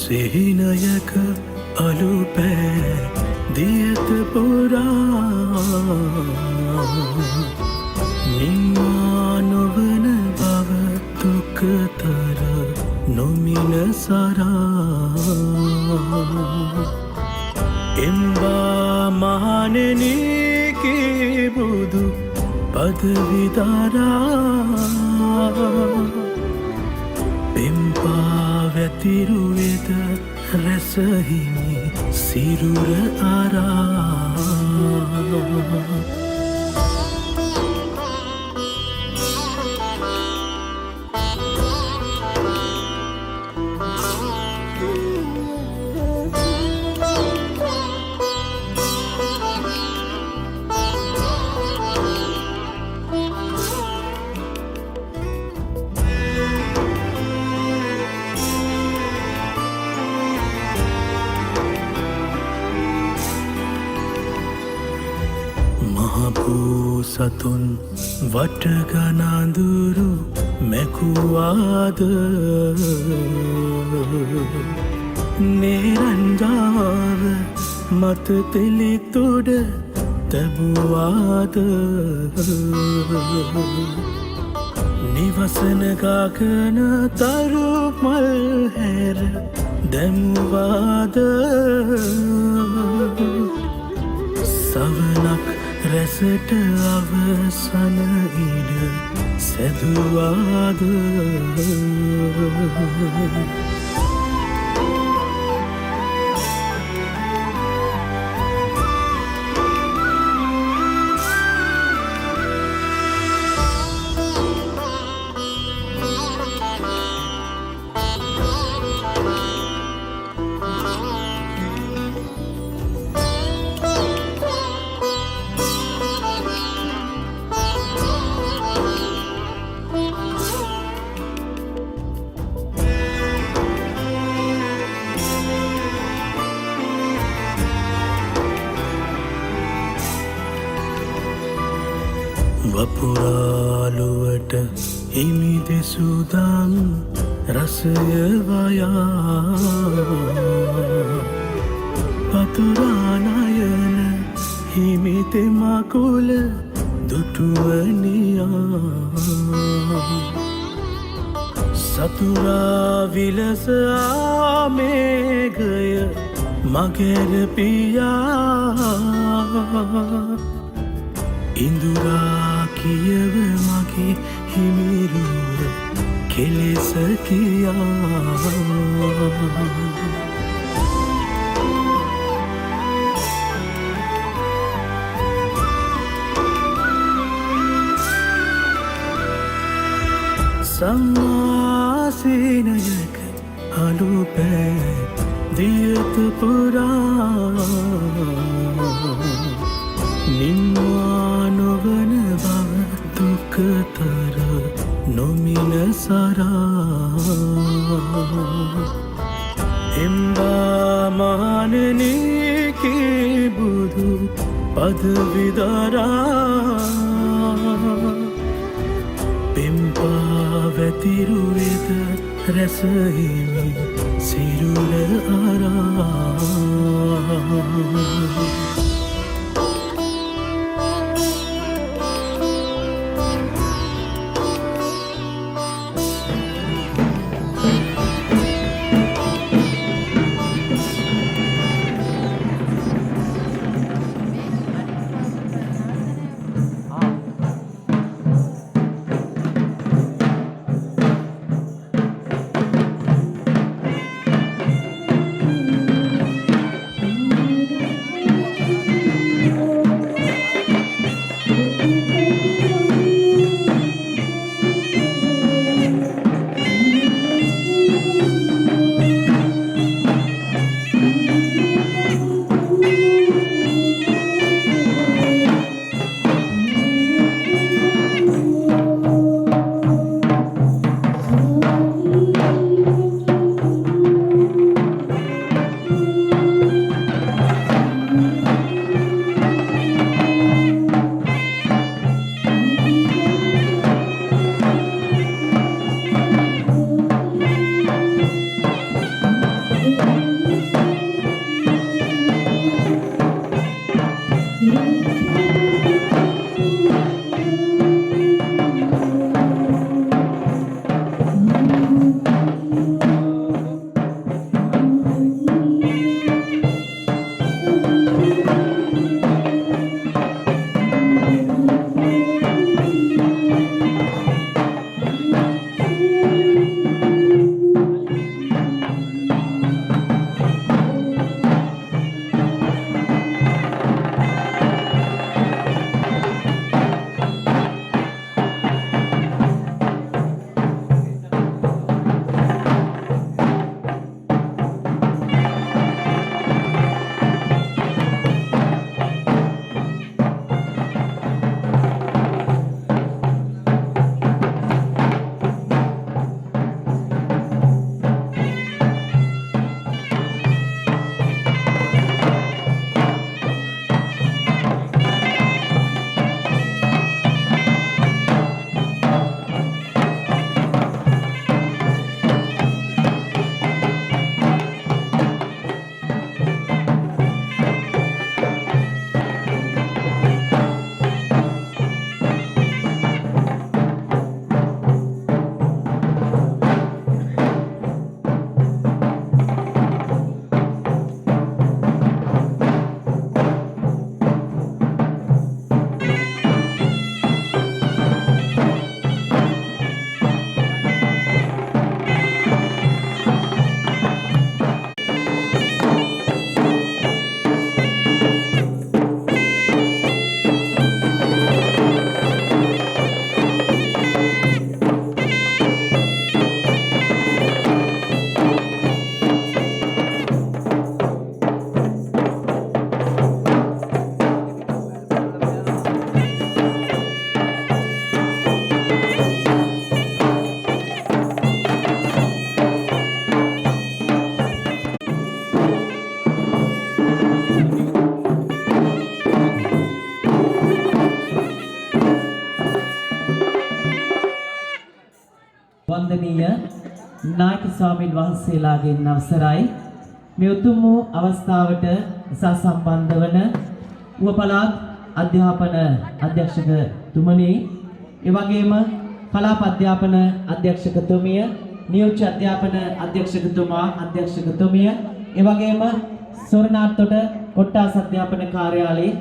සිහිනයක අලුපෑ දියත පුරා නිම්මා නොවන බව දුකතර නොමින සරා එම්බා මහණෙනිගේ බුදු පදවිදරා පෙම්පා වැතිරුවෙද රැසහිමි සිරුර අරා සතුන් වටගනඳුරු මැකුවාද නේරංජාව මත පෙළිතොඩ තැබුවාද නිවසන ගගන තරු මල් හැර දැමුවාද සවනක් රැසට අවසන ඉඩ සැදුවාද වපුරාලුවට හිමි දෙසුදම් රසය වයා පතුරානයන හිමි තෙමකුල දුටුවනියා සතුරා විලස ආමේගය මගෙර පියා ඉඳුරා කියව මගේ හිමිරුව කෙලෙස කියා සම්මාසීනයක අලුපෑ දියත පුරා නිම්වා නොවන බව දුකතර නොමින සරා එම්බා මහණෙනිගේ බුදු පදවිදරා පෙම්පා වැතිරුවෙද රැසහිමි සිරුර අරා වන්දනීය නායක ස්වාමීන් වහන්සේලාගෙන් අවසරයි මේ උතුම් වූ අවස්ථාවට සම්බන්ධ වන උපපළාත් අධ්‍යාපන අධ්‍යක්ෂකතුමනි, ඒ වගේම කලාප අධ්‍යාපන අධ්‍යක්ෂකතුමිය, නියෝජ්‍ය අධ්‍යාපන අධ්‍යක්ෂකතුමිය, ඒ වගේම සොරනාට්ටොට කොට්ටාස අධ්‍යාපන කාර්යාලයේ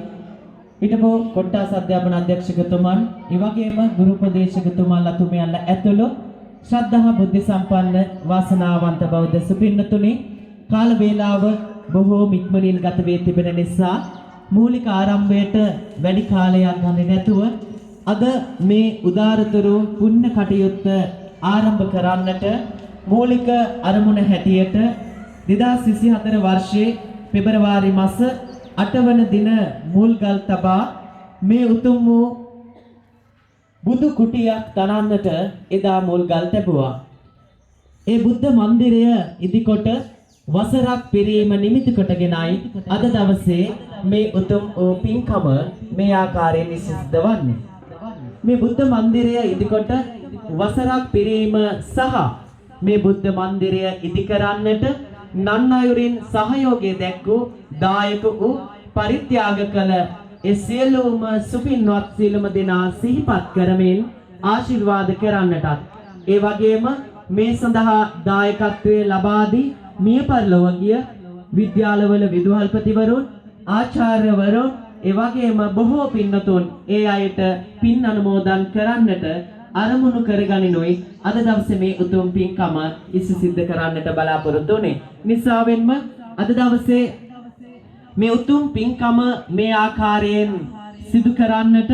හිටපු කොට්ටාස අධ්‍යාපන අධ්‍යක්ෂකතුමන්, ඒ වගේම ගුරු උපදේශකතුමාලා තුමියන්ලා ඇතුළු ශ්‍රද්ධා බුද්ධ සම්පන්න වාසනාවන්ත බෞද්ධ සුපින්නතුනි, කාල වේලාව බොහෝ ඉක්මනින් ගත වී තිබෙන නිසා මූලික ආරම්භයට වැඩි කාලයක් ගන්නේ නැතුව අද මේ උදාරතර පුණ්‍ය කටයුත්ත ආරම්භ කරන්නට මූලික අරමුණ හැටියට 2024 වර්ෂයේ පෙබරවාරි මාස 8 වන දින මුල්ගල් තබා මේ උතුම් වූ බුදු කුටියක් තනන්නට එදා මුල්ගල් තැබුවා. ඒ බුද්ධ මන්දිරය ඉදිකොට වසරක් පිරීම නිමිති කොටගෙනයි අද දවසේ මේ උතුම් වූ පින්කම මේ ආකාරයෙන් සිද්ධ වන්නේ. මේ බුද්ධ මන්දිරය ඉදිකොට වසරක් පිරීම සහ මේ බුද්ධ මන්දිරය ඉදි කරන්නට නන් අයුරින් සහයෝගය දැක්වූ දායක වූ පරිත්‍යාග කළ ඒ සියලුම සුපින්වත් සියලුම දෙනා සිහිපත් කරමින් ආශිර්වාද කරන්නටත්, ඒ වගේම මේ සඳහා දායකත්වයේ ලබා දී මිය පරලොව ගිය විද්‍යාලවල විදුහල්පතිවරුන්, ආචාර්යවරුන්, ඒ වගේම බොහෝ පින්නතුන් ඒ අයට පින් අනුමෝදන් කරන්නට අරමුණු කරගනිනුයි අද දවසේ මේ උතුම් පින්කම සිද්ධ කරන්නට බලාපොරොත්තු වෙන්නේ. නිසාවෙන්ම අද දවසේ මේ උතුම් පින්කම මේ ආකාරයෙන් සිදු කරන්නට,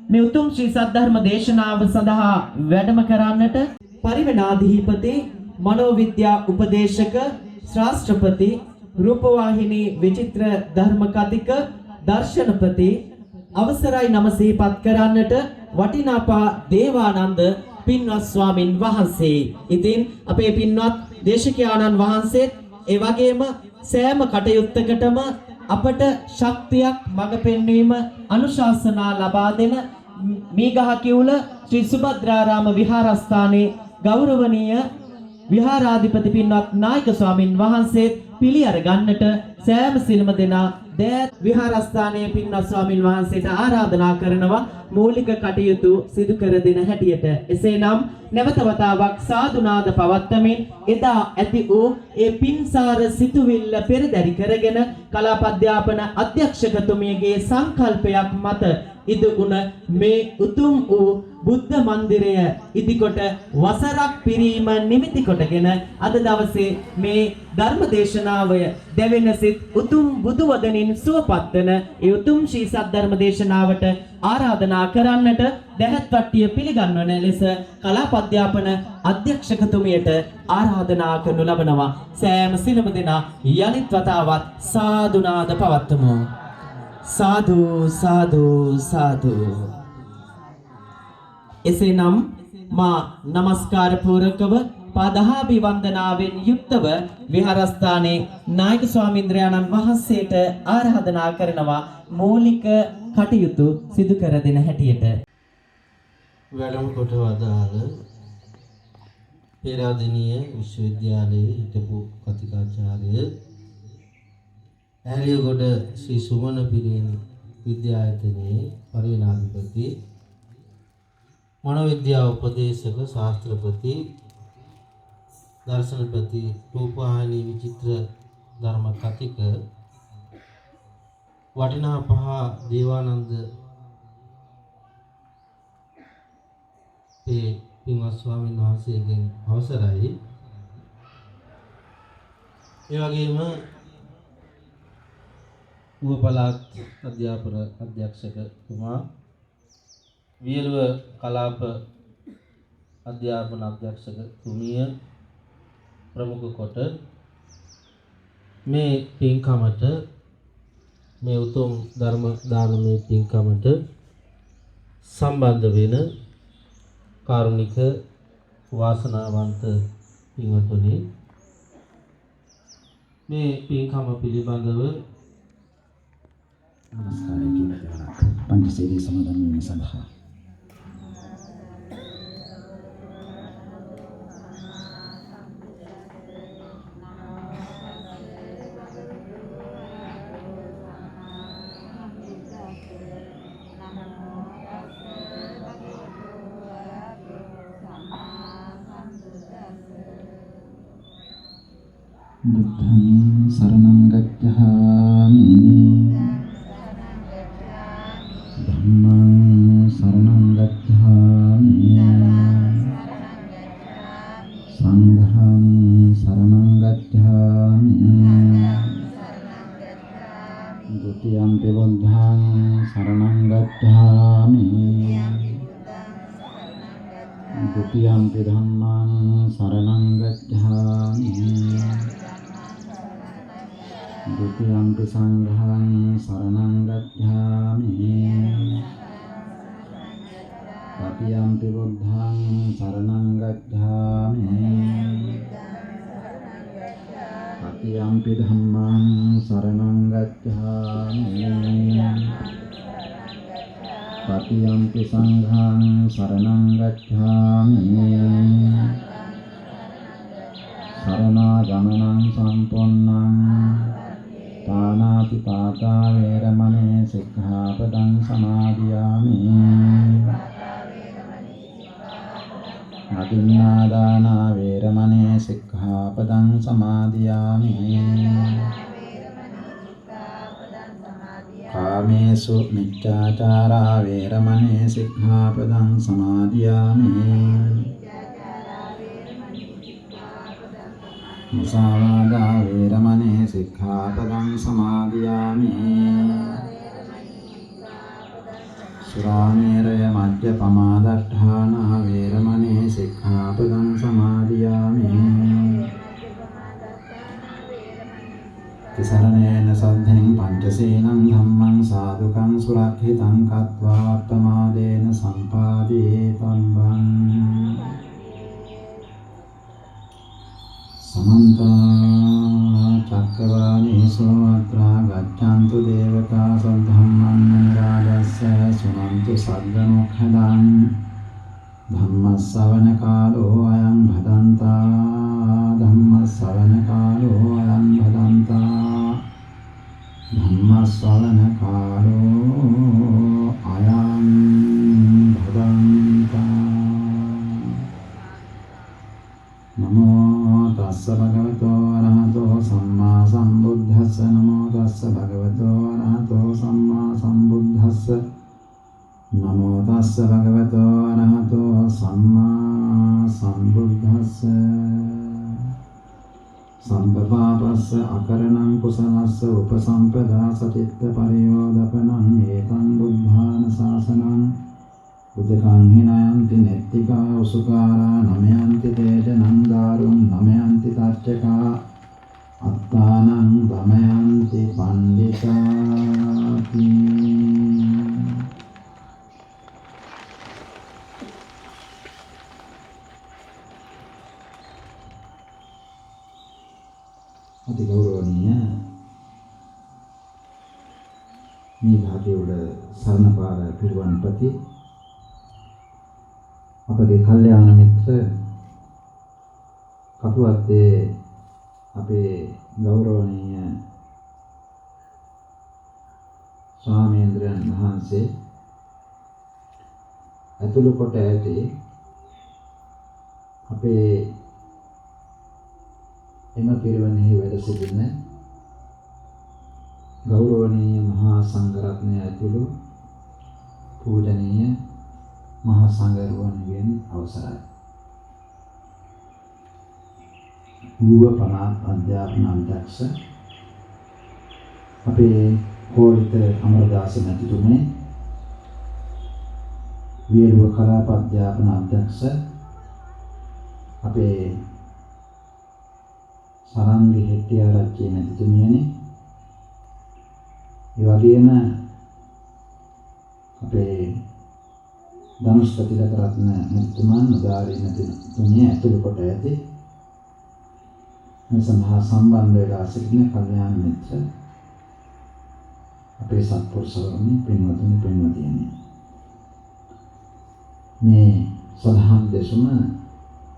මේ උතුම් ශ්‍රී සද්ධර්ම දේශනාව සඳහා වැඩම කරන්නට පරිවේනාධිපති, මනෝවිද්‍යා උපදේශක, ශාස්ත්‍රපති, රූපවාහිනී විචිත්‍ර ධර්ම කතික, දර්ශනපති අවසරයි නම සිහිපත් කරන්නට වටිනාපා දේවානන්ද පින්වත් ස්වාමින් වහන්සේ. ඉතින් අපේ පින්වත් දේශකයාණන් වහන්සේත් ඒ වගේම සෑම කටයුත්තකටම අපට ශක්තියක් මඟ පෙන්වීම අනුශාසනා ලබා දෙන මීගහ කිවුල ශ්‍රී සුභද්‍රාරාම විහාරස්ථානයේ ගෞරවනීය විහාරාධිපති පින්වත් නායක ස්වාමින් වහන්සේ පිළි අර ගන්නට සෑම සිල්ම දෙනා දෑත් විහාරස්ථානයේ පින්වත් ස්වාමින් වහන්සේට ආරාධනා කරනවා මූලික කටයුතු සිදු කර දෙන හැටියට. එසේනම් නැවත වතාවක් සාදුනාද පවත්තමින් එදා ඇති වූ ඒ පින්සාර සිතුවිල්ල පෙරදරි කරගෙන කලාප අධ්‍යාපන අධ්‍යක්ෂකතුමියගේ සංකල්පයක් මත ඉදුුණ මේ උතුම් වූ බුද්ධ මන්දිරය ඉදිකොට වසරක් පිරීම නිමිති කොටගෙන අද දවසේ මේ ධර්ම දේශනාවය දෙවෙන සිත් උතුම් බුදු වදනින් සුවපත් වන ඒ උතුම් ශ්‍රී සද්ධර්ම දේශනාවට ආරාධනා කරන්නට දැහැත් වට්ටිය පිළිගන්වන ලෙස කලාප අධ්‍යාපන අධ්‍යක්ෂකතුමියට ආරාධනා කරනු ලබනවා. සෑම සිළුම දෙනා යලිත් වතාවත් සාදුනාද පවත්වමු. සාදු සාදු සාදු. එසේනම් මා নমස්කාර පූර්වකව පාදහාභි වන්දනාවෙන් යුක්තව විහාරස්ථානයේ නායක ස්වාමීන්ද්‍රයාණන් වහන්සේට ආරාධනා කරනවා මූලික කටයුතු සිදු කර දෙන හැටියට. වැඩම කොට වදාළ පේරාදෙණිය විශ්වවිද්‍යාලයේ හිටපු කතිකාචාර්ය ඇලියගොඩ ශ්‍රී සුමන පිරිවෙන් විද්‍යායතනයේ පරිවේනාධිපති, මනෝවිද්‍යා උපදේශක, ශාස්ත්‍රපති, දර්ශනපති, රූපවාහිනී විචිත්‍ර ධර්ම කතික වටිනාපහ දේවානන්ද පින්වත් ස්වාමීන් වහන්සේගෙන් අවසරයි. ඒ වගේම උපපළාත් අධ්‍යාපන අධ්‍යක්ෂකතුමා, වියලුව කලාප අධ්‍යාපන අධ්‍යක්ෂකතුමිය ප්‍රමුඛ කොට මේ පින්කමට, මේ උතුම් ධර්ම දානමය පින්කමට සම්බන්ධ වෙන කාරුණික වාසනාවන්ත පින්වතුනි, මේ පින්කම පිළිබඳව නමස්කාරය කියන පංචශීලී සමාදන් වීම සඳහා බුද්ධං සරණං ගච්ඡාමි ධම්මං සරණං ගච්ඡාමි සංඝං සරණං ගච්ඡාමි ဒုတိယံ පි බුද්ධං සරණං ගච්ඡාමි ဒုတိယံ පි ධම්මං සරණං ගච්ඡාමි ဒုတိယံ පි සංඝං සරණං ගච්ඡාමි တတိယံ පි බුද්ධං සරණං ගච්ඡාමි တတိယံ පි ධම්මං සරණං ගච්ඡාමි တတိယံ පි සංඝං සරණං ගච්ඡාමි สรณาจามนังสัมปุณนังปานาติปาตาเวรมณีสิกขาปดังสมาธิยามิอาทินนาดานาเวรมณีสิกขาปดังสมาธิยามิกาเมสุมิจฉาจาราเวรมณีสิกขาปดังสมาธิยามิ มุสาวาทาเวรมณีสิกขาปดังสมาธิยามิสุราเมรยมัจจปมาดัฏฐานาเวรมณีสิกขาปดังสมาธิยามิติสรณเนนะสัทธิงปัญจศีลังธัมมังสาธุกังสุรักขิตังกัตวาอัปปมาเดนะสัมปาติตัมบัง समन्ता चक्रवालेषु अत्र गच्छन्तु देवता सद्धम्मं राजस्य शृण्वन्तु सद्गमुखदं धम्मश्रवणकालो अयं भदन्ता धम्मश्रवणकालो अयं भदन्ता धम्मश्रवणकालो अयं भदन्ता नमो तस्स भगवतो अरहतो सम्मा सम्बुद्धस्स नमो तस्स भगवतो अरहतो सम्मा सम्बुद्धस्स नमो तस्स भगवतो अरहतो सम्मा सम्बुद्धस्स सम्पपापस्स अकरणं कुशलस्स उपसम्पदा सचित्तपरियोदपनं एतं बुद्धानुशासनं उदकं हि नयन्ति नेत्तिका उसुकारा नमयन्ति तेजनं दारुं नमयन्ति तर्चका अत्तानं दमयन्ति पण्डिताति अति गौरवनीय මේ භාග්‍යවල සරණපාර පිරිවන්පති අපගේ කල්යාණ මිත්‍ර කපුවත්තේ අපේ ගෞරවනීය ස්වාමීන්ද්‍රයන් වහන්සේ ඇතුළු කොට ඇති අපේ එම පිරිවෙනෙහි වැඩ සිටින ගෞරවනීය මහා සංඝරත්නය ඇතුළු පූජනීය මහා සංඝරුවන්ගෙන් අවසරයි. ගුව පළාත් අධ්‍යාපන අධ්‍යක්ෂ අපේ කෝලිත අමරදාස මැතිතුමනි, වීරුව කලාප අධ්‍යාපන අධ්‍යක්ෂ අපේ සරංගි හෙට්ටිආරච්චි මැතිතුමියනි, ඒ වගේම අපේ ධනුෂ්පති රත්න මැතිතුමන් උදාරී මැතිතුමිය ඇතුළු කොට ඇති මේ සඳහා සම්බන්ධ වෙලා සිටින කල්යාණ මිත්‍ර අපේ සත්පුරුෂවරුනි, පින්වතුනි, පින්වතියනි, මේ සදහම් දෙසුම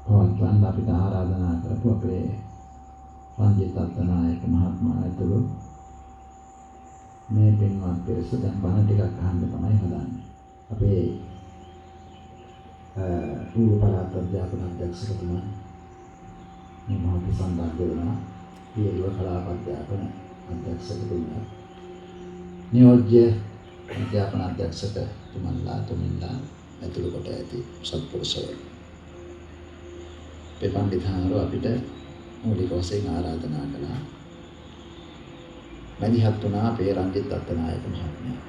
පවත්වන්න අපිට ආරාධනා කරපු අපේ රංජිත් අත්තනායක මහත්මයා ඇතුළු මේ පින්වත් පිරිස දැන් බණ ටිකක් අහන්න තමයි හදන්නේ. අපේ පූර්ව පළාත් අධ්‍යාපන අධ්‍යක්ෂකතුමා මේ මහත් සම්බන්ධ වෙනවා. පියලුව කලාප අධ්‍යාපන අධ්‍යක්ෂකතුමා නියෝජ්‍ය අධ්‍යාපන අධ්‍යක්ෂකතුමන්ලා තුමින්ලා ඇතුළු කොට ඇති සත්පුරුෂයෝ පෙපන්විධානවරු අපිට මූලික වශයෙන් ආරාධනා කළා. මැදිහත් වුණා අපේ රංජිත් අත්තනායක මහත්මයා.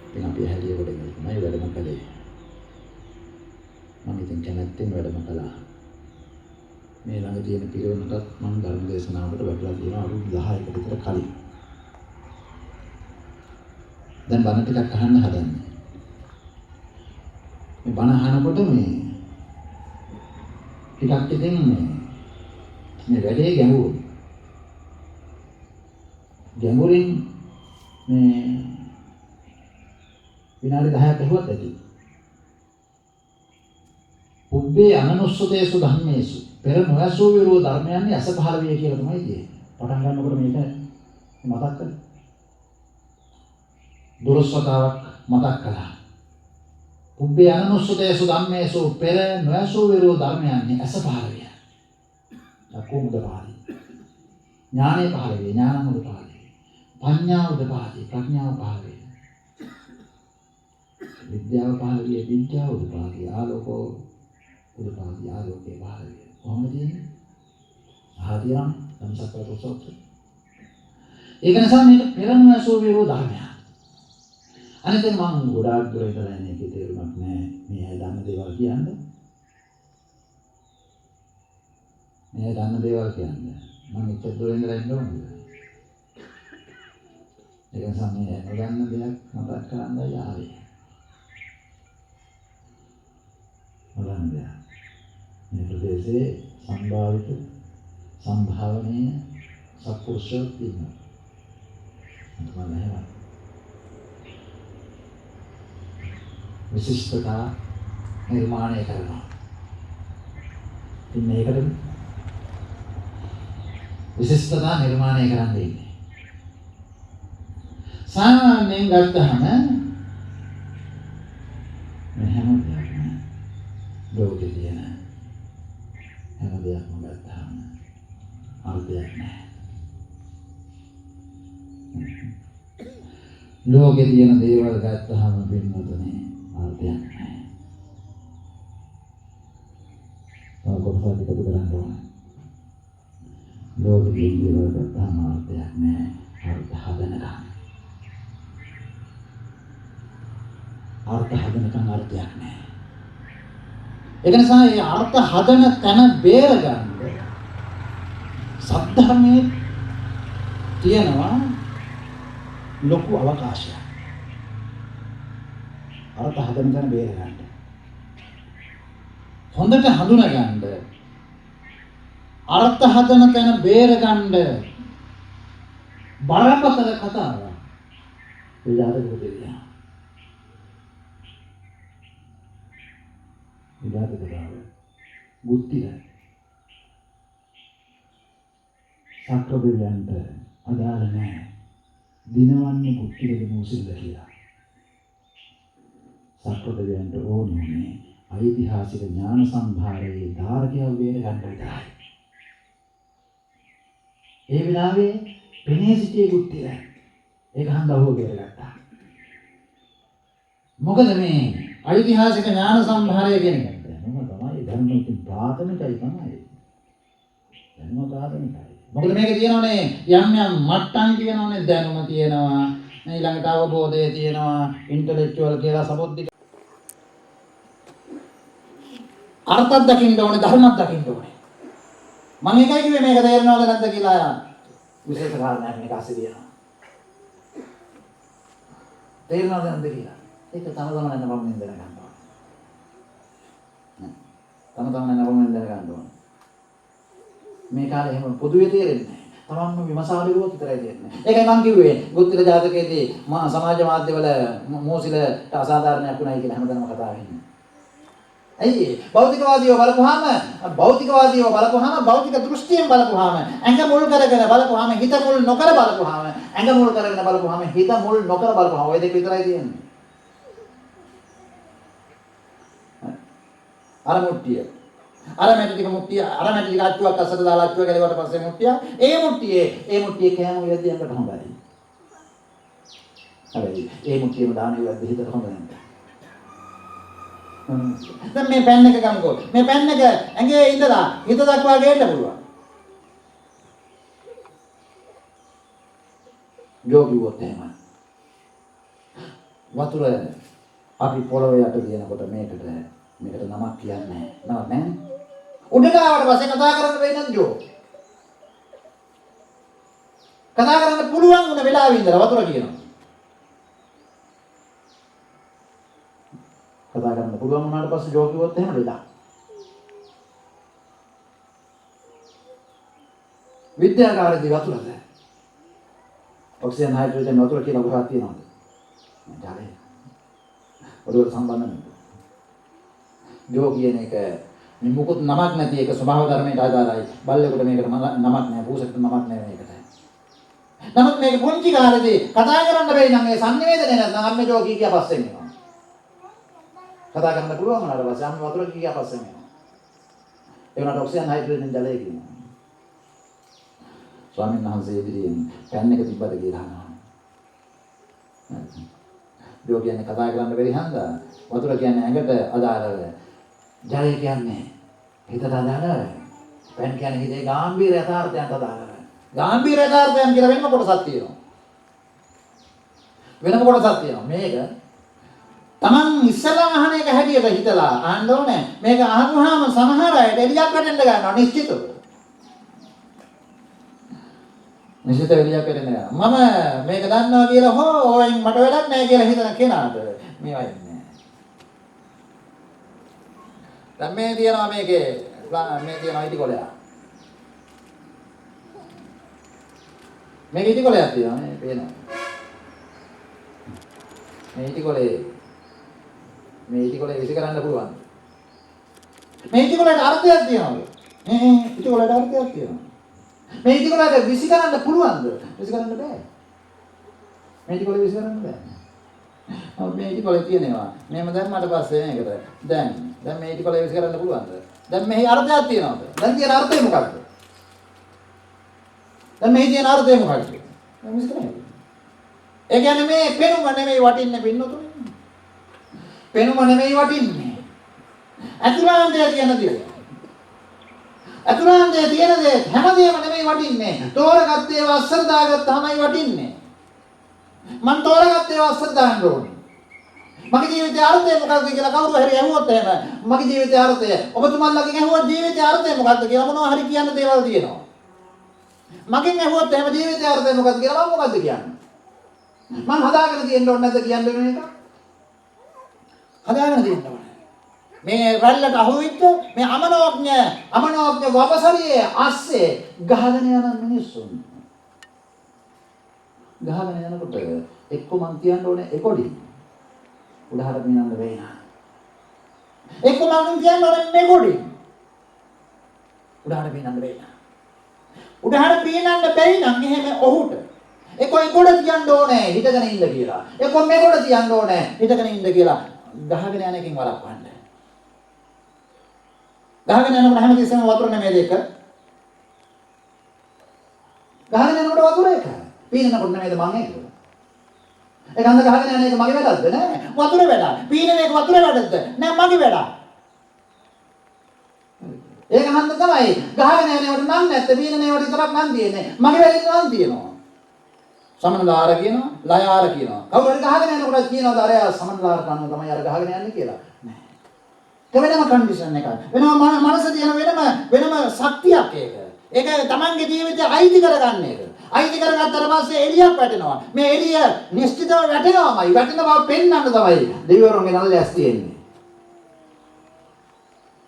ඉතින් අපි හැලිය කොට ගිහින් වැඩම කළේ. මම ඉතින් කැමැත්තෙන් වැඩම කළා. මේ ළඟ තියෙන පිරිවෙනටත් මම ධර්ම දේශනාවකට වැටලා තියෙනවා අවුරුදු 10කට විතර කලින්. දැන් බණ ටිකක් අහන්න හදන්නේ. මේ බණ අහනකොට මේ ටිකක් ඉතින් මේ වැඩේ ගැඹුරුයි. ගැඹුරින් මේ විනාඩි 10ක් ඇහුවත් ඇති. උබ්බේ අනනුස්සතේසු ධම්මේසු පෙර නොයසෝ විරෝ ධර්මයන්ගේ අස පහළ වේ කියලා තමයි කියන්නේ. පටන් ගන්නකොට මේක මතක් කරගන්න. දුරස්වතාවක් මතක් කළා. උබ්බේ අනනුස්සතේසු ධම්මේසු පෙර නොයසෝ විරෝ ධර්මයන්ගේ අස පහළ වේ. කොහොමද පහළ? ඥානෙ පහළ වේ, ඥානමුද පහළ වේ. පඤ්ඤාවද පහළ වේ, ප්‍රඥාව පහළ වේ. විද්‍යාව පහළ වේ, විද්‍යාවද පහළ වේ. ආලෝකෝ උදාහරණ ආලෝකේ පහළ වේ. කොහොමද කියන්නේ? ආදියම් සම්සක්කරොසොත්. ඒක නිසා මේක පෙරණැසෝ වේරෝ ධර්මයක්. අනිත් මම ගොඩාක් දුර ඉඳලා ඉන්නේ ඒකේ තේරුමක් නැහැ. මේ අය දන්න දේවල් කියන්නේ. මේ දන්න දේවල් කියන්නේ. මම ඉච්ඡ දුර ඉඳලා ඉන්න ඕනද? ඒක නිසා මේ නොදන්න දෙයක් මතක් කරන්නයි ආවේ. නොදන්න දෙයක්. මේ ප්‍රදේශයේ සම්භාවිත සම්භාවනීය සත්පුරුෂයෝ ඉන්නවා. මම නැහැ. විශිෂ්ටතා නිර්මාණය කරනවා. ඉතින් මේකට විශිෂ්ටතා නිර්මාණය කරන්න ඉන්නේ. සාමාන්‍යයෙන් ගත්තහම මේ හැම දෙයක්ම ලෝකේ තියෙන හැම දෙයක්ම ගත්තහම අර්ථයක් නැහැ. ලෝකේ තියෙන දේවල් ගත්තහම පින්නතුනේ අර්ථයක් නැහැ. කොහොමද ඒක කරන්න ඕනේ? ලෝකේ තියෙන දේවල් ගත්තහම අර්ථයක් නැහැ. අර්ථ හදනකම්. අර්ථ හදනකම් අර්ථයක් නැහැ. ඒක නිසා මේ අර්ථ හදන තැන බේරගන්න සද්ධර්මයේ තියෙනවා ලොකු අවකාශයක්. අර්ථ හදන තැන බේරගන්න. හොඳට හඳුනගන්න. අර්ථ හදන තැන බේරගන්න බරපතල කතාවක්. විලාසක දෙවියන්. විලාසක කතාව. බුද්ධිය. සක්‍ර දෙවියන්ට අදාළ නැහැ. දිනවන්නේ බුද්ධියේ මොසිල්ල කියලා. සක්‍ර දෙවියන්ට ඕනේ ඓතිහාසික ඥාන සම්භාරයේ ධාරකය වේල ගන්න විතරයි. ඒ වෙලාවේ පෙනී සිටියේ බුද්ධිය. ඒක හන්දවෝ බේරගත්තා. මොකද මේ ඓතිහාසික ඥාන සම්භාරය කියන්නේ මොකද තමයි ධර්මයේ ප්‍රාථමිකයි තමයි. ධර්ම ප්‍රාථමිකයි. මොකද මේක තියෙනවනේ යම් යම් මට්ටම් කියනවනේ දැනුම තියෙනවා ඊළඟට අවබෝධය තියෙනවා ඉන්ටෙලෙක්චුවල් කියලා සබොද්දික අර්ථයක් දකින්න ඕනේ ධර්මයක් දකින්න ඕනේ මම එකයි කිව්වේ මේක තේරෙනවද නැද්ද කියලා විශේෂ කාරණයක් මේක අසෙදියා තේරෙනවද නැද්ද කියලා ඒක තම තමන් යන බම්ෙන් දැනගන්න ඕනේ තම තමන් යන බම්ෙන් දැනගන්න ඕනේ මේ කාලේ එහෙම පොදුවේ තේරෙන්නේ නැහැ. තමන්ම විමසා බැලුවොත් විතරයි තේරෙන්නේ. ඒකයි මම කිව්වේ ගුත්තිල ජාතකයේදී මා සමාජ මාධ්‍යවල මෝසිලට අසාධාරණයක් වුණයි කියලා හැමදාම කතා වෙන්නේ. ඇයි භෞතිකවාදීව බලපුවාම භෞතික දෘෂ්ටියෙන් බලපුවාම ඇඟ මුල් කරගෙන බලපුවාම හිත මුල් නොකර බලපුවාම ඇඟ මුල් කරගෙන බලපුවාම හිත මුල් නොකර බලපුවාම ඔය දෙක විතරයි තියෙන්නේ. අර මුට්ටිය අර මැටි ටික මුට්ටිය අර මැටි ටික අච්චුවක් අස්සට දාලා අච්චුව ගැලුවට පස්සේ මුට්ටිය ඒ මුට්ටියේ කෑම උයද්දී යන්න හොඳයි. හැබැයි ඒ මුට්ටියම දාන උයද්දී හිතට හොඳ නැහැ. දැන් මේ පෑන් එක ගමුකෝ. මේ පෑන් එක ඇඟේ ඉඳලා හිත දක්වා ගේන්න පුළුවන්. යෝගිවොත් එහෙම. වතුර අපි පොළොවේ යට දිනනකොට මේකට නමක් කියන්නේ නෑ. නමක් නෑනේ. උඩට ආවට පස්සේ කතා කරන්න වෙයි නේද ජෝ? කතා කරන්න පුළුවන් වුණ වෙලාවෙ ඉඳලා වතුර කියනවා. කතා කරන්න පුළුවන් වුණාට පස්සේ ජෝ කිව්වොත් එහෙම වෙලා. විද්‍යාගාරයේදී වතුරද? ඔක්සිජන් හයිඩ්‍රජන් වතුර කියලා ගොඩක් තියෙනවද? නෑ. ඔළුවට සම්බන්ධ නැහැ. ජෝ කියන එක මේ මොකොත් නමක් නැති එක ස්වභාව ධර්මයට ආදාරයි. බල්ලෙකුට මේකට නමක් නැහැ. පූසකට නමක් නැහැ මේකට. නමුත් මේක පුංචි කාලේදී කතා කරන්න බැරි නම් මේ සංනිවේදනය නැත්නම් අම්මේ ජෝ කිය පස්සෙන් එනවා. කතා කරන්න පුළුවන් වුණාට පස්සේ අම්මේ වතුර කිය පස්සෙන් එනවා. ඒ වුණාට ඔක්සිජන් හයිඩ්‍රජන් ජලය කියනවා. ස්වාමීන් වහන්සේ ඉදිරියෙන් පෑන් එක තිබ්බද කියලා අහනවා. ජෝ කියන්නේ කතා කරන්න බැරි හන්දා වතුර කියන්නේ ඇඟට අදාළව ජලය කියන්නේ හිතට අදාළව පෑන් කියන්නේ හිතේ ගැඹීර යථාර්ථයන්ට අදාළව ගැඹීර යථාර්ථයන් කියලා වෙනම කොටසක් තියෙනවා මේක Taman ඉස්සලා අහන එක හැටියට හිතලා අහන්න ඕනේ මේක අහපුවාම සමහර අයට එළියක් වැටෙන්න ගන්නවා නිශ්චිතව නිශ්චිත එළියක් වැටෙන්න ගන්නවා මම මේක දන්නවා කියලා ඕයෙන් මට වැඩක් නැහැ කියලා හිතන කෙනාට මේවා ඉන්නේ දැන් මේ තියෙනවා මේකේ මේ තියෙනවා ඉටිකොලයක් මේක ඉටිකොලයක් තියෙනවා මේ පේනවා මේ ඉටිකොලේ විසි කරන්න පුළුවන් මේ ඉටිකොලේට අර්ථයක් තියෙනවද මේ ඉටිකොලේට අර්ථයක් තියෙනවා මේ ඉටිකොලේට විසි කරන්න පුළුවන්ද විසි කරන්න බෑ මේ ඉටිකොලේ විසි කරන්න බෑ මේ ඉටිකොලේ තියෙනවා මේම දැම්මට පස්සේ මේකට දැන් මේ ඉටිකොලේ විසි කරන්න පුළුවන්ද දැන් මෙහි අර්ථයක් තියෙනවද දැන් තියෙන අර්ථය මොකක්ද දැන් මෙහි තියෙන අර්ථය මොකක්ද විසි කරන්න ඒ කියන්නේ මේ පෙනුම නෙමෙයි වටින්නේ පින්නතුනේ පෙනුම නෙමෙයි වටින්නේ අතුලාන්තය කියන දේ අතුලාන්තය කියන දේ හැමදේම නෙමෙයි වටින්නේ තෝරගත්තේ වස්සර දාගත්තාමයි වටින්නේ මං තෝරගත්තේ වස්සර දාන්න ඕනේ මගේ ජීවිතයේ අර්ථය මොකක්ද කියලා කවුරු හරි අහුවොත් එහෙම මගේ ජීවිතයේ අර්ථය ඔබතුමාලගෙන් අහුවොත් ජීවිතයේ අර්ථය මොකක්ද කියලා මොනවා හරි කියන්න දේවල් තියෙනවා මගෙන් අහුවොත් එහෙම ජීවිතයේ අර්ථය මොකක්ද කියලා මම මොකද්ද කියන්නේ මං හදාගෙන තියෙන්න ඕනේ නැද්ද කියන්නේ මේක හදාගෙන තියෙන්න ඕනේ මේ රැල්ලට අහුවෙච්ච මේ අමනෝඥ වපසරියේ ASCII ගහගෙන යන මිනිස්සුන් ගහගෙන යනකොට එක්ක මං තියන්න ඕනේ එකොඩි උඩහට පිනන්න වෙයි නා එක්ක මං තියන්න ඕනේ මෙකොඩි උඩහට පිනන්න වෙයි නා උඩහට පිනන්න බැයි නම් එහෙම ඔහුට එක්ක එකොඩ තියන්න ඕනේ හිටගෙන ඉන්න කියලා එක්ක මෙකොඩ තියන්න ඕනේ හිටගෙන ඉන්න කියලා ගහගෙන යන එකකින් වළක්වන්න. ගහගෙන යනකොට හැමතිස්සෙම වතුර නෙමෙයි එක. ගහගෙන යනකොට වතුර එක. පීනනකොට නෙමෙයිද මං ඒක. ඒක අන්න ගහගෙන යන එක මගේ වැඩක්ද නෑ. වතුර වැඩ. පීනන එක වතුර වැඩක්ද නෑ මගේ වැඩ. ඒක හන්ද තමයි. ගහගෙන යනකොට නම් නැත්te පීනන ඒවට විතරක් නම් තියෙන්නේ. මගේ වැඩේ නම් තියෙනවා. සමනලාර කියනවා, ලයාර කියනවා. කවුරු හරි ගහගෙන යනකොට කියනවාද අර සමනලාර කන්න තමයි අර ගහගෙන යන්නේ කියලා? නෑ. ඒක වෙනම කන්ඩිෂන් එකක්. වෙනම මනස තියෙන වෙනම ශක්තියක් ඒක. ඒක තමන්ගේ ජීවිතය අයිති කරගන්න එක. අයිති කරගත්තට පස්සේ එළියක් වැටෙනවා. මේ එළිය නිශ්චිතව වැටෙනවාමයි. වැටෙන බව පෙන්වන්න තමයි දෙවිවරුන්ගේ නල්ලේ ඇස් තියෙන්නේ.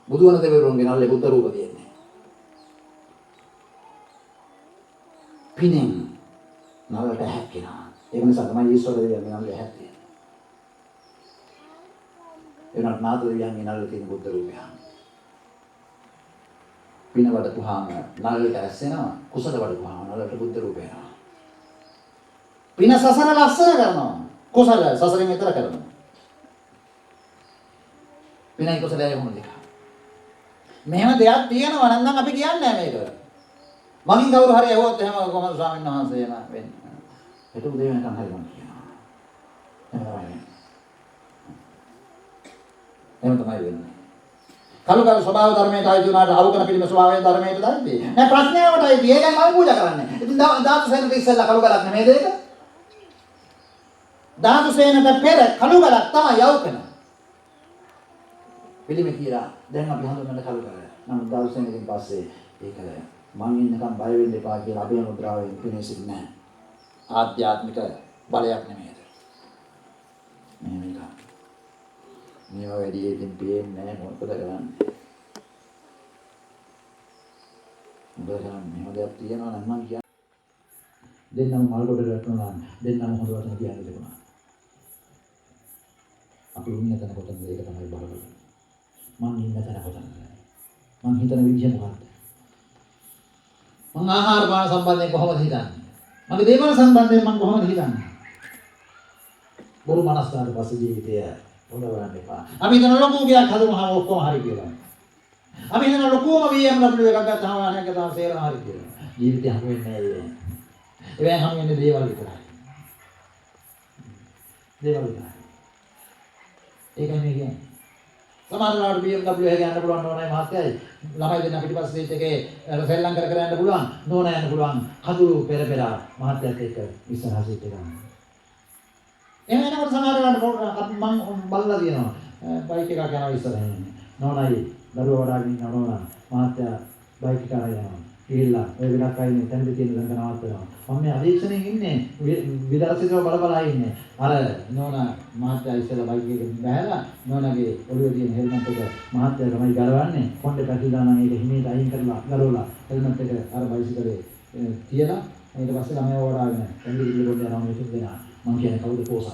බුදුවන දෙවිවරුන්ගේ නල්ලේ බුද්ධ රූප තියෙන්නේ. පිනෙන් නලට හැක්කිනා. ඒක නිසා තමයි ඊශ්වර දෙවියන්ගේ නල්ලේ හැක්කේ. එනත් නාද දෙවියන්ගේ නල්ලේ තියෙන බුද්ධ රූපය. පින වඩපුවාම නලට ඇස්සෙනවා. කුසල වඩපුවාම නලට බුද්ධ රූපය එනවා. පින සසර ලස්සන කරනවා. කුසල සසරෙන් ඈතර කරනවා. පිනයි කුසලයි මොන දෙක. මෙහෙම දෙයක් තියෙනවා නම් අපි කියන්නේ නැහැ මේක. මගින් කවුරු හරි ඇහුවොත් එහෙම කොහොමද ස්වාමීන් වහන්සේ එන වෙන්නේ? ඒක උදේ වෙනකන් හරි මම කියනවා. එහෙම තමයි වෙන්නේ. කලුකල ස්වභාව ධර්මයට අයිති වුණාට අවකන පිළිම ස්වභාවයෙන් ධර්මයට දැක්කේ. නෑ ප්‍රඥාවටයි ඒකයි මම පූජා කරන්නේ. ඉතින් ධාතු සේනට ඉස්සෙල්ලා කලුකලක් නෙමෙයිද ඒක? ධාතු සේනට පෙර කලුකලක් තමයි අවකන. පිළිම කියලා දැන් අපි හඳුන්වන්න කලුකල. නමුත් ධාතු සේනකින් පස්සේ ඒක මං ඉන්නකම් බය වෙන්න එපා කියලා අපේ මුද්‍රාවෙන් කෙනෙක් නැහැ. ආධ්‍යාත්මික බලයක් නෙමෙයි. මේක. මේවා වැඩි එකකින් පියෙන්නේ නැහැ මොකද කරන්නේ? මොකද කරන්නේ? මේව දෙයක් තියෙනවා නම් මං කියන්නේ. දෙන්නම මල් ගොඩට වැටුණා නම් දෙන්නම හොඳ වචන කියන්නේ තිබුණා. අපි ඉන්න තැන කොතනද ඒක තමයි බලන්න. මං ඉන්න තැන කොතනද? මං හිතන විදිහ මොකක්ද? මං ආහාර පාන සම්බන්ධයෙන් කොහොමද හිතන්නේ? මගේ දේවල් සම්බන්ධයෙන් මං කොහොමද හිතන්නේ? බොරු මනස්කාරට පස්සේ ජීවිතය හොඳ කරන්න එපා. අපි හිතන ලොකු ගයක් හදමුහම ඔක්කොම හරි කියලා. අපි හිතන ලොකුම BMW එකක් ගත්තාම අනේක තමයි සේරම හරි කියලා. ජීවිතය හමු වෙන්නේ නැහැ ඒක. ඒවෙන් හමු වෙන්නේ දේවල් විතරයි. දේවල් විතරයි. ඒකයි මේ කියන්නේ. සමහරවිට BMW එක යන්න පුළුවන් නෝනයි මහත්තයයි. ළමයි දෙන්න පිටිපස්සේ සීට් එකේ සෙල්ලම් කර කර යන්න පුළුවන්. නෝනා යන්න පුළුවන්. කඳුළු පෙර පෙර මහත්තයත් එක්ක ඉස්සරහ සීට් එක ගන්න. එහෙම එනකොට සමහරවිට මම බලලා තියෙනවා. බයික් එකක් යනවා ඉස්සරහින්. නෝනායි දරුවා වඩාගෙන ඉන්න නෝනා මහත්තයා බයික් එක අරගෙන යනවා. ගිහිල්ලා ඔය වෙලක් අයිනේ තැන්දි තියෙන දඟ නවත්තනවා. මම මේ අධීක්ෂණයෙන් ඉන්නේ විදර්ශකව බල ඉන්නේ. අර නෝනා මහත්තයා ඉස්සෙල්ලා බයික් එකෙන් බහැලා නෝනාගේ ඔළුවේ තියෙන හෙල්මට් එක මහත්තයා තමයි ගලවන්නේ. කොණ්ඩේ පැටලිලා නම් ඒක හිමීට අයින් කරලා ගලවලා හෙල්මට් එක අර බයිසිකලේ තියලා ඊට පස්සේ ළමයා වඩාගෙන තැන්දි ඉල්ල කොට යනවා මේක දෙනා. මම කියන්නේ කවුද පොසත්?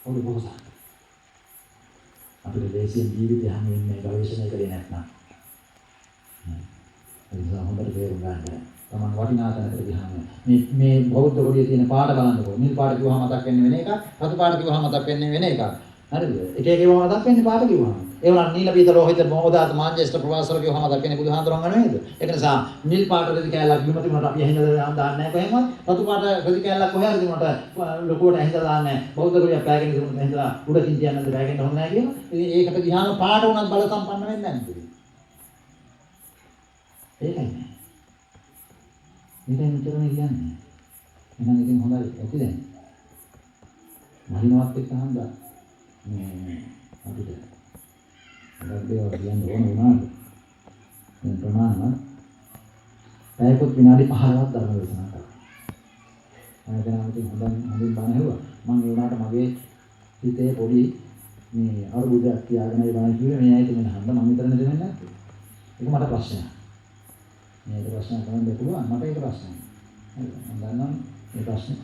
කවුද පොසත්? අපේ දේශීය ජීවිතය හැම වෙන්නේ ගවේෂණය කරේ නැත්නම් ඒ හොඳට තේරුම් ගන්න. තමන් වටිනා තැනකට ගියාම මේ බෞද්ධ ගොඩේ තියෙන පාඩ බලන්නකෝ. නිල් පාඩ කිව්වම මතක් වෙන්නේ වෙන එකක්. රතු පාඩ කිව්වම මතක් වෙන්නේ වෙන එකක්. හරිද? එක එක ඒවා මතක් වෙන්නේ පාඩ කිව්වම. ඒ වුණා නිල පීත රෝහිත මොහොදාත මාංජේස්ත්‍ර ප්‍රවාසවල කිව්වම මතක් වෙන්නේ බුදුහාඳුරන් නේද? ඒක නිසා නිල් පාඩ රෙදි කැලලක් බිම තිබුණාට අපි ඇහිඳලා දාන්නේ නැහැ කොහෙන්වත්. රතු පාඩ රෙදි කැලලක් කොහේ හරි තිබුණාට ලොකුවට ඇහිඳලා දාන්නේ නැහැ. බෞද්ධ ගොඩේ පෑගෙන තිබුණාට ඇහිඳලා උඩකින් තියන්නත් බෑගෙන හොන්නේ නැහැ කියලා. ඉතින් ඒකට ගියාම පාඩ උනත් බල සම්පන්න වෙන්නේ නැහැ. ඒකයි නේ. මෙතන විතරනේ කියන්නේ. එහෙනම් ඉතින් හොඳයි. ඇති දැන්. මහිනවත් එක්ක හන්දා. මේ අපිට රද්දේව කියන්න ඕන වුණාද? මේ ප්‍රමාණවත්. පැයකට විනාඩි 15ක් ධර්ම දේශනා කරා. මම දැන් ඉතින් හොඳින් බණ ඇහුවා. මම ඒ වුණාට මගේ හිතේ පොඩි මේ අරුබුදයක් තියාගෙන ඒ බණ කිව්වේ මේ ඇයිද මෙන්න හන්ද මම විතරනේ දෙන්නේ නැත්තේ. ඒක මට ප්‍රශ්නයක්. මේක ප්‍රශ්න කරන්න පුළුවන් මට ඒක ප්‍රශ්නයක්. හරි මම දන්නවා මේ ප්‍රශ්නේ.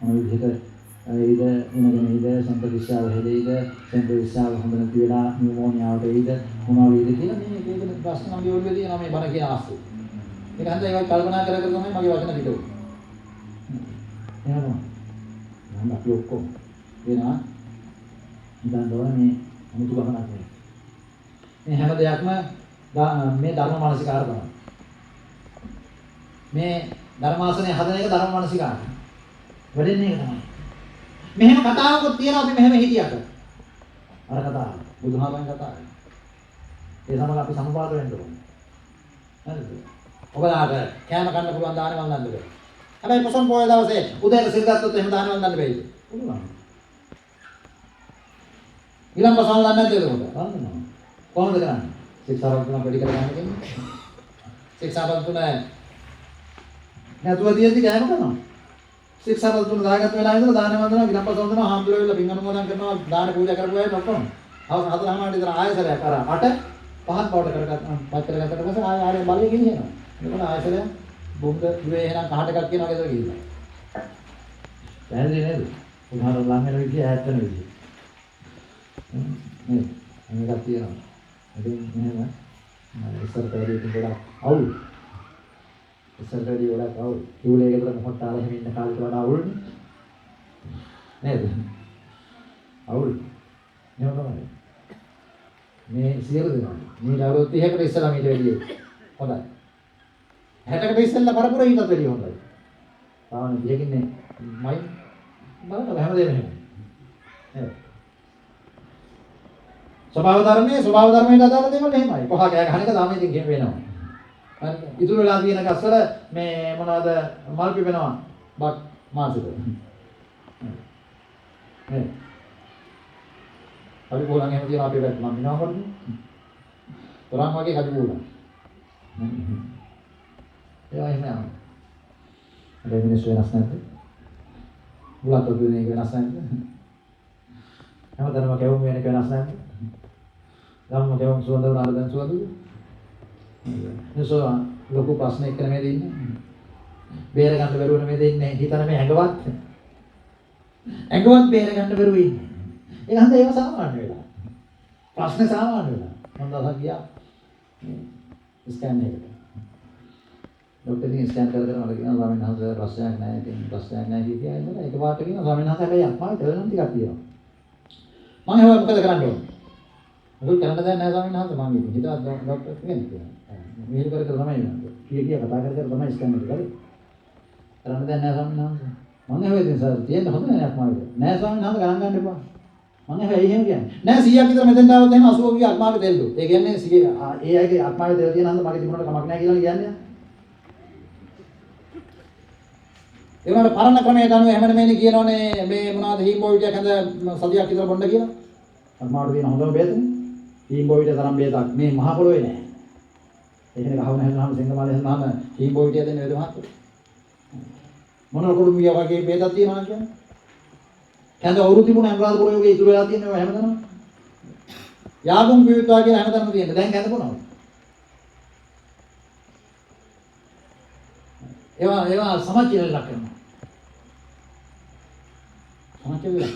මොන විදිහට ඒද උනගෙන සම්ප්‍රදිශාව හැදෙයිද සම්ප්‍රදිශාව හොඳ නැති වෙලා නියුමෝනියාවට එයිද මොනවා වේද කියලා මේක ප්‍රශ්න මගේ ඔළුවේ තියෙනවා මේ බණ කියන ආස්තු. ඒක හන්ද ඒක කල්පනා කර කර තමයි මගේ වචන පිටුනේ. එහෙනම් මම අපි ඔක්කොම වෙනවා ඉතින් දවනේ අමුතු ගමනක් නේ. මේ හැම දෙයක්ම මේ ධර්ම මානසිකාර කරනවා. මේ ධර්මාසනේ හදන එක ධර්ම මානසිකාරය. වැඩෙන්නේ ඒක තමයි. මෙහෙම කතාවකුත් තියෙනවා අපි මෙහෙම හිටියට. අර කතාව බුදුහාමයන් කතාව. ඒ සමග අපි සම්පාද වෙන්න ඕනේ. හරිද? ඔබලාට කෑම කන්න පුළුවන් දාන වන්දන්න බෑ. හැබැයි පොසොන් පොය දවසේ උදේට සිල් ගත්තොත් එහෙම දාන වන්දන්න බෑද? පුළුවන්. ඊළඟ පසල් දාන්න නැද්ද ඒක? වන්දනවා. කොහොමද කරන්නේ? ශික්ෂාපද තුන වැඩි කරගන්න කියන්නේ. ශික්ෂාපද තුන නැතුව තියෙද්දි කෑම කරනවා. ශික්ෂාපද තුන දාගත්ත වෙලාවෙ ඉඳලා දාන වන්දනවා විලම්පස වන්දනවා හාමුදුරුවෝ වෙලා පින් අනුමෝදන් කරනවා දාන පූජා කරපුවා වෙන ඔක්කොම. හවස 4:00 විතර ආයසරයක් අර 8 පහක් බවට පත් කරගත්තට පස්සේ ආයෙ බලය ගෙනියනවා. එතකොට ආයසරය බොම්බ දුවේ එහෙනම් කහට එකක් කියනවා ගෙදර ගිහිල්ලා. පැහැදිලි නේද? උදාහරණ ලං වෙන විදිහ ඈත් වෙන විදිහ. මේකක් තියෙනවා. ඉතින් මෙහෙම ඉස්සර පැවිදි ගොඩක් අවුල්. ඉස්සර පැවිදි ගොඩක් අවුල්. කිව්ලේ ගෙදර මොහොත් ආලා එහෙම ඉන්න කාලේට වඩා අවුල්නේ. නේද? අවුල්. නේ තමයි. මේ සියලු දෙනා. මේ අවුරුදු 30කට ඉස්සලා මීට වැඩිය හොඳයි. 60කට ඉස්සෙල්ලා පරපුර ඊටත් වැඩිය හොඳයි. තාම 30කින්නේ මයි බලන්න හැමදේම එහෙම. ස්වභාව ධර්මයට අදාළ දේවල් එහෙමයි. කොහා කෑ ගහන එක තාම ඉතින් කියන්න වෙනවා. හරි. ඉතුරු වෙලා තියෙන ගස්වල මේ මොනවද මල් පිපෙනවා. බක් මාසෙක. නේ. අපි බෝලන් එහෙම තියන අපේ පැත්ත මම මිනවකට. තරම් වගේ කඩු බෝලන්. ඒවා එහෙම යනවා. ඒ මිනිස්සු වෙනස් නැද්ද? බුලත් දුන්නේ වෙනස් නැද්ද? හැමතැනම ගැවුම් වෙන එක වෙනස් නැද්ද? ගම්ම ගැවුම් සුවඳ වුණාද දැන් සුවඳද? නේද? ලොකු ප්‍රශ්නයක් කරන මේ දෙන්නේ. බේර ගන්න බැරුව නෙමෙයි දෙන්නේ. හිතන මේ ඇඟවත් බේර ගන්න බැරුව ඉන්නේ. ඒක හන්ද ඒව සාමාන්‍ය වෙලා. ප්‍රශ්නේ සාමාන්‍ය වෙලා. මම දවසක් ගියා ස්කෑන් එකට. ડોක්ටර් කෙනෙක් ස්කෑන් කරලා මට කියනවා ස්වාමීන් වහන්සේ ප්‍රශ්නයක් නැහැ. ඉතින් ප්‍රශ්නයක් නැහැ කිව්වා. ඒක පාට කියනවා ස්වාමීන් වහන්සේ හැබැයි අක්මාවේ තෙලනම් ටිකක් තියෙනවා. මම ඒවා මොකද කරන්න ඕනේ? මොකද කරන්න දෙයක් නැහැ ස්වාමීන් වහන්සේ මම ඉතින් හිතවත් ડોක්ටර් කෙනෙක් කියනවා. මෙහෙම කර තමයි යන්නේ. කිය කතා කර තමයි ස්කෑන් එක කරේ. කරන්න දෙයක් නැහැ ස්වාමීන් වහන්සේ. මම හැවෙන්නේ සර් තියෙන්න හොඳ නැහැ අක්මාවේ. නෑ ස්වාමීන් වහන්සේ ගණන් ගන්න එපා. මම හැවෙයි එහෙම කියන්නේ. නෑ 100ක් විතර මෙතෙන් ආවොත් එහෙම 80 ගේ අක්මාවේ තෙල්ලු. ඒ කියන්නේ 100 ඒ අයගේ අක්මාවේ තෙල් තියෙන හන්ද මගේ තිබුණාට කමක් නැහැ කියලා කියන්නේ. ඒ වුණාට පරණ ක්‍රමයට අනුව එහෙම නෙමෙයි කියනෝනේ මේ මොනවද හීම්බෝවිටයක් හඳ සතියක් විතර බොන්න කියලා. අක්මාවට තියෙන හොඳම බේතනේ. හීම්බෝවිට තරම් බේතක් මේ මහ පොළොවේ නෑ. ඒකනේ ගහවන හැදුනහම සිංගමාලේ හැදුනහම හීම්බෝවිටිය දෙන්නේ වේද මහත්තයෝ. මොන කුඩු මිය වගේ බේතක් තියෙනවා කියන්නේ. කැඳ අවුරු තිබුණ අනුරාධපුර යෝගේ ඉතුරු වෙලා තියෙනවා හැමදැනම. යාගුම් පිවිත්වා කියලා හැමදැනම තියෙනවා. දැන් කැඳ කොනවද? ඒවා සමච්චලයක් කරනවා. සමච්චලයක්.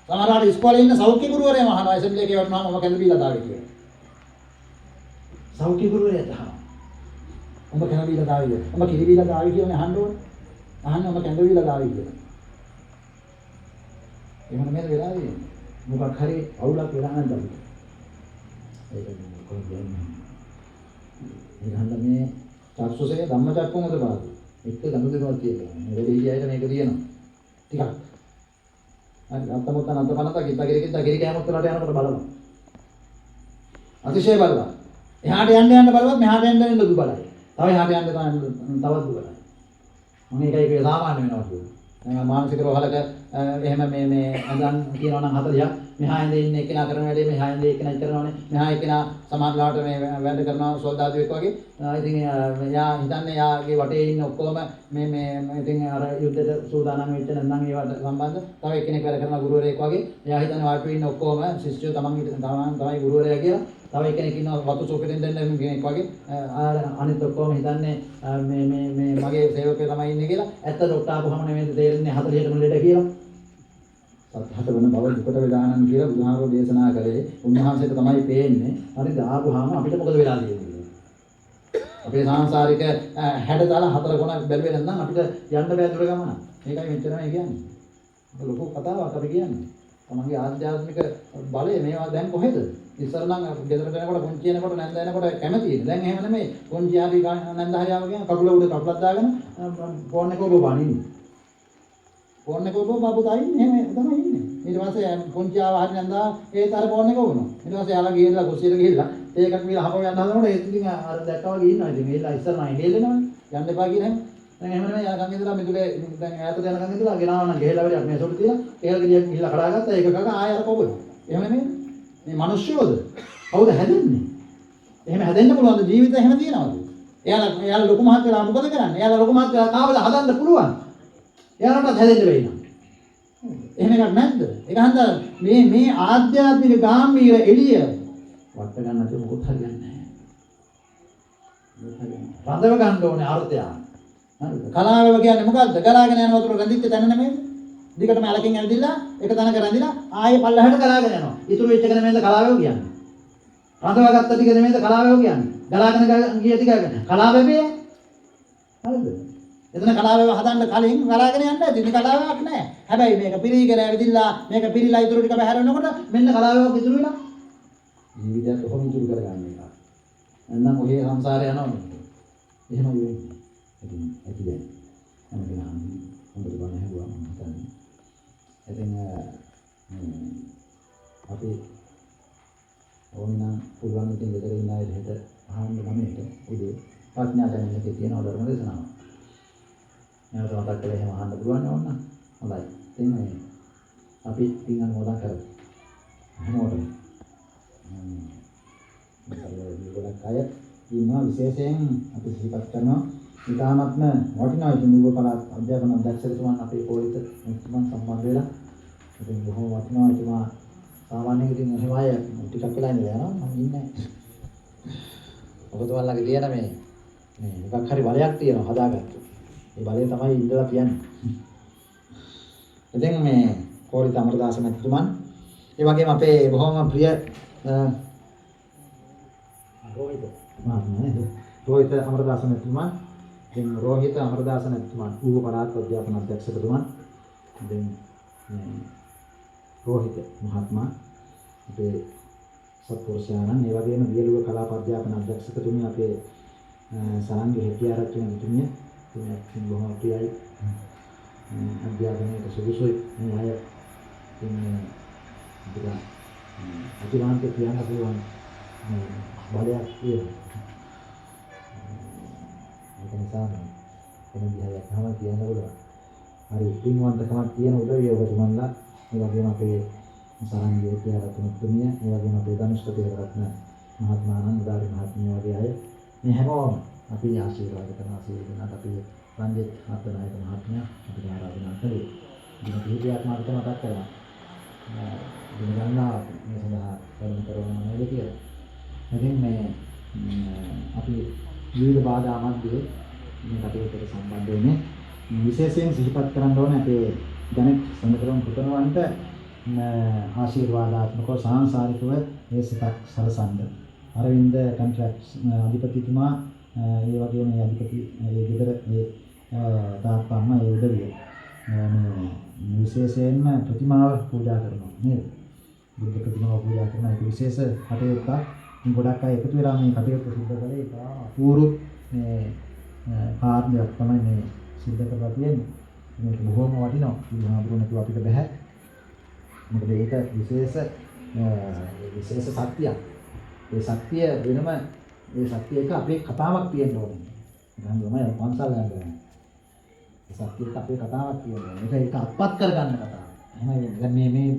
සමහරවිට ඉස්කෝලේ ඉන්න සෞඛ්‍ය ගුරුවරයා මහනවා ඇසෙම්බලි එකේ වටනවාම මම කැඳ බීලා දාවේ කියලා. සෞඛ්‍ය ගුරුවරයා තහනවා. උඹ කැඳ බීලා දාවේ කියලා. උඹ කිරි බීලා දාවේ කියන්නේ අහන්න ඕනේ. අහන්න උඹ කැඳ බීලා දාවේ කියලා. එහෙම නෙමෙයි වෙලාවේ. මොකක් හරි අවුලක් වෙලා නැද්ද? ඒක කොහොමද කියන්නේ? මේ චක්සුසේ ධම්මචක්කුමද පාද. එක්ක ගනුදෙනුවක් තියෙනවා. මේ වැඩි හියයට මේක තියෙනවා. ටිකක්. හරි අත්තමොත්තන අත්තපනත කිත්තගිරි කෑමොත් වලට යනකොට බලනවා. අතිශය බලවත්. එහාට යන්න බලවත් මෙහාට යන්න දුක බලයි. තව එහාට යන්න තවත් දුක බලයි. මම ඒකයි කියේ සාමාන්‍ය වෙනවා කියන්නේ. දැන් මානසික රෝහලක එහෙම මේ අඳන් කියනවා නම් 40ක් මෙහා ඉඳ ඉන්න එක්කෙනා කරන වැඩේ මෙහා ඉඳ එක්කෙනා කරනවානේ මෙහා එක්කෙනා සමාජලාට මේ වැඩ කරනවා සෝදාදුවෙක් වගේ ඉතින් යා හිතන්නේ යාගේ වටේ ඉන්න ඔක්කොම මේ ඉතින් අර යුද්ධයට සූදානම් වෙච්ච නැත්නම් ඒවට සම්බන්ධ තව එක්කෙනෙක් වැඩ කරන ගුරුවරයෙක් වගේ යා හිතන්නේ වාටුවේ ඉන්න ඔක්කොම ශිෂ්‍යයෝ තමයි ගුරුවරයා කියලා තව එක්කෙනෙක් ඉන්නවා වතු සෝපෙන් දෙන්න කෙනෙක් වගේ අනිත් ඔක්කොම හිතන්නේ මේ මගේ සේවකයෝ තමයි ඉන්නේ කියලා ඇත්ත ડોක්ටර් ආපුවම නෙමෙයි තේරෙන්නේ 40ටම ලෙඩ කියලා සත්‍යහත වෙන බව දුකට වේදානන් කියලා බුදුහාරෝ දේශනා කළේ උන්වහන්සේට තමයි පේන්නේ හරිද ආපුවාම අපිට මොකද වෙලා තියෙන්නේ අපේ සාංශාරික 60 දාලා 4 ගුණ බැලුවේ නැත්නම් අපිට යන්න බෑ දුර ගමන මේකයි මෙච්චරමයි කියන්නේ ඒක ලොකු කතාවක් අපි කියන්නේ තමන්ගේ ආධ්‍යාත්මික බලය මේවා දැන් කොහෙද ඉස්සර නම් ගෙදරට යනකොට පුංචි යනකොට නැන්ද යනකොට කැමතියි දැන් එහෙම නෙමෙයි පුංචි ආදී නැන්ද හරියාව කියන කකුල උඩ කකුලක් දාගෙන ෆෝන් එක ඔබ බනින්නේ ෆෝන් එක ඔබ බබු තායින්නේ එහෙම තමයි ඉන්නේ ඊට පස්සේ පුංචි ආව හරි නැන්දා ඒත් අර ෆෝන් එක ඔබනවා ඊට පස්සේ යාලා ගිහලා කුස්සියට ගිහිල්ලා ඒකක් මිල හපව යන්න හදනකොට ඒත් ඉතින් අර දැක්කා වගේ ඉන්නවා ඉතින් ඒලා ඉස්සර නම් හෙල්ලෙනවනේ යන්න එපා කියන හැම දැන් එහෙම නෙමෙයි යා කන් ඉඳලා මිදුලේ දැන් ඈතට යනකන් ඉඳලා ගෙනාවා නම් ගෙහෙලා වැඩක් මේ සොට තියලා ඒක ගෙඩියක් ගිහිල්ලා කඩාගත්තා ඒක කක ආය අර කොබනවා එහෙම නෙමෙයි මේ මිනිස්සුයෝද කවුද හැදෙන්නේ එහෙම හැදෙන්න පුළුවන් ජීවිතය එහෙම තියනවාද එයාලා ලොකු මහත් වෙලා මොකද කරන්නේ එයාලා ලොකු මහත් වෙලා කාවලා හදන්න පුළුවන් එයාලටත් හැදෙන්න වෙයි නම් එහෙම එකක් නැද්ද ඒක හන්ද මේ ආධ්‍යාත්මික ගාම්භීර එළිය වට ගන්න නැතුව මොකොත් හරියන්නේ නැහැ රඳව ගන්න ඕනේ අර්ථය හරිද කලාව කියන්නේ මොකද්ද ගලාගෙන යන වතුර රැඳිච්ච තැන නෙමෙයි දිගටම ඇලකින් ඇවිදilla එක තැනක රැඳිලා ආයේ පල්ලහැට ගලාගෙන යනවා ඉතුරු වෙච්ච එක නෙමෙයිද කලාවෝ කියන්නේ රඳවාගත්ත ටික නෙමෙයිද කලාවෝ කියන්නේ ගලාගෙන ගිය ටික කලාවෙබේ හරිද එතන කලාවෙව හදන්න කලින් ගලාගෙන යන්න ඉතින් කලාවක් නැහැ හැබැයි මේක පිරීගෙන ඇවිදilla මේක පිරීලා ඉතුරු ටික බහැර වෙනකොට මෙන්න කලාවෙව ඉතුරු වෙනවා ජීවිතයත් කොහොම ඉතුරු කරගන්න එක. නැත්නම් ඔහේ සංසාරේ යනවා නේද? එහෙම වෙන්නේ. ඉතින් ඇති දැන්. අනගෙන හොඳට බණ ඇහුවා මම හිතන්නේ. ඉතින් අපි ඕනනම් පුළුවන් ඉතින් ගෙදර ඉන්න අය දෙහෙට අහන්න ගමේට උදේ ප්‍රඥා දැනෙන එකේ තියෙන ධර්ම දේශනාව. නැවත මතක් කරලා එහෙම අහන්න පුළුවන් ඕන. හොඳයි. ඉතින් මේ අපි පින් අනුමෝදන් කරමු. හැමෝටම. ගොඩක් අය ඉන්නවා විශේෂයෙන් අපි සිහිපත් කරනවා ඉතාමත්ම වටිනා ඉතින් මේ පළාත් අධ්‍යාපන අධ්‍යක්ෂකතුමන් අපේ පොලිත මුතුමන් සම්බන්ධ වෙලා ඉතින් බොහොම වටිනා ඉතිමා සාමාන්‍යයෙන් ඉතින් එහෙම අය ටිකක් වෙලා ඉඳලා යනවා මම ඉන්නේ ඔබතුමන්ලගේ තියෙන මේ මොකක් හරි බලයක් තියෙනවා හදාගත්තු ඒ බලය තමයි ඉඳලා කියන්නේ ඉතින් මේ කෝලිත අමරදාස මහත්මයා ඒ වගේම අපේ බොහොම ප්‍රිය රෝහිත අමරදාස මහත්මයා දැන් රෝහිත අමරදාස මහත්මයා ඌව පළාත් අධ්‍යාපන අධ්‍යක්ෂකතුමන් දැන් රෝහිත මහත්මයා අපේ සත්පුරුෂයාණන් ඒ වගේම වියලුව කලාප අධ්‍යාපන අධ්‍යක්ෂකතුමිය අපේ සරංගි හෙටිආරච්චි මහත්මිය ඉතින් බොහොම ප්‍රියයි අධ්‍යාපනයේ සුදුසුයි මේ අය ඉතින් ඉතින් අතිවාන්ත කියන්න පුළුවන් බලයක් තියෙනවා ඒක නිසා වෙන විදිහක් තමයි කියන්න පුළුවන් හරි පින්වන්තකමක් තියෙන උදවිය ඔබතුමන්ලා ඒ වගේම අපේ සරංගි හෙටිආරච්චි මහත්මිය ඒ වගේම අපේ ධනුෂ්කතේ රත්න මහත්මයාණන් උදාරි මහත්මිය වගේ අය මේ හැමෝම අපි ආශිර්වාද කරනවා සීලනාට අපි රංජිත් අත්නායක මහත්මයා අපිට ආරාධනා කළේ. ඉතින් කීපයක් මාකට මතක් කරනවා. දින ගණනාවක් මේ සඳහා වැඩම කරනවා නේද කියලා. ඉතින් මේ අපි විවිධ බාධා මැද්දේ මේ කටයුත්තට සම්බන්ධ වෙන්නේ විශේෂයෙන් සිහිපත් කරන්න ඕනේ අපේ ජනක සම්මතරම් පුතණවන්ට ආශිර්වාදාත්මකව සාංශාරිකව මේ සිතක් සලසන්න. අරවින්ද කොන්ට්‍රැක්ට්ස් අධිපතිතුමා ඒ වගේම මේ අධිපති ඒ ගෙදර ඒ තාත්තම ඒ උදවිය මේ විශේෂයෙන්ම ප්‍රතිමාව පූජා කරනවා නේද? බුද්ධ ප්‍රතිමාව පූජා කරන එක විශේෂ කටයුත්තක්. මේ ගොඩක් අය එකතු වෙලා මේ කටයුත්ත සිදු කරලා ඒක අපූර්ව මේ කාර්යයක් තමයි මේ සිදු කරලා තියෙන්නේ. මේක බොහොම වටිනවා. බුදුහාමුදුරුවෝ අපිට බෑ. මොකද ඒක විශේෂ ශක්තියක්. ඒ ශක්තිය වෙනම ඒ ශක්තිය එක අපේ කතාවක් තියෙන්න ඕනේ. එහෙනම් තමයි පන්සල් යනවා. ඒ ශක්තියට අපේ කතාවක් තියෙන්න ඕනේ. ඒක අත්පත් කරගන්න කතාවක්. එහෙනම් දැන්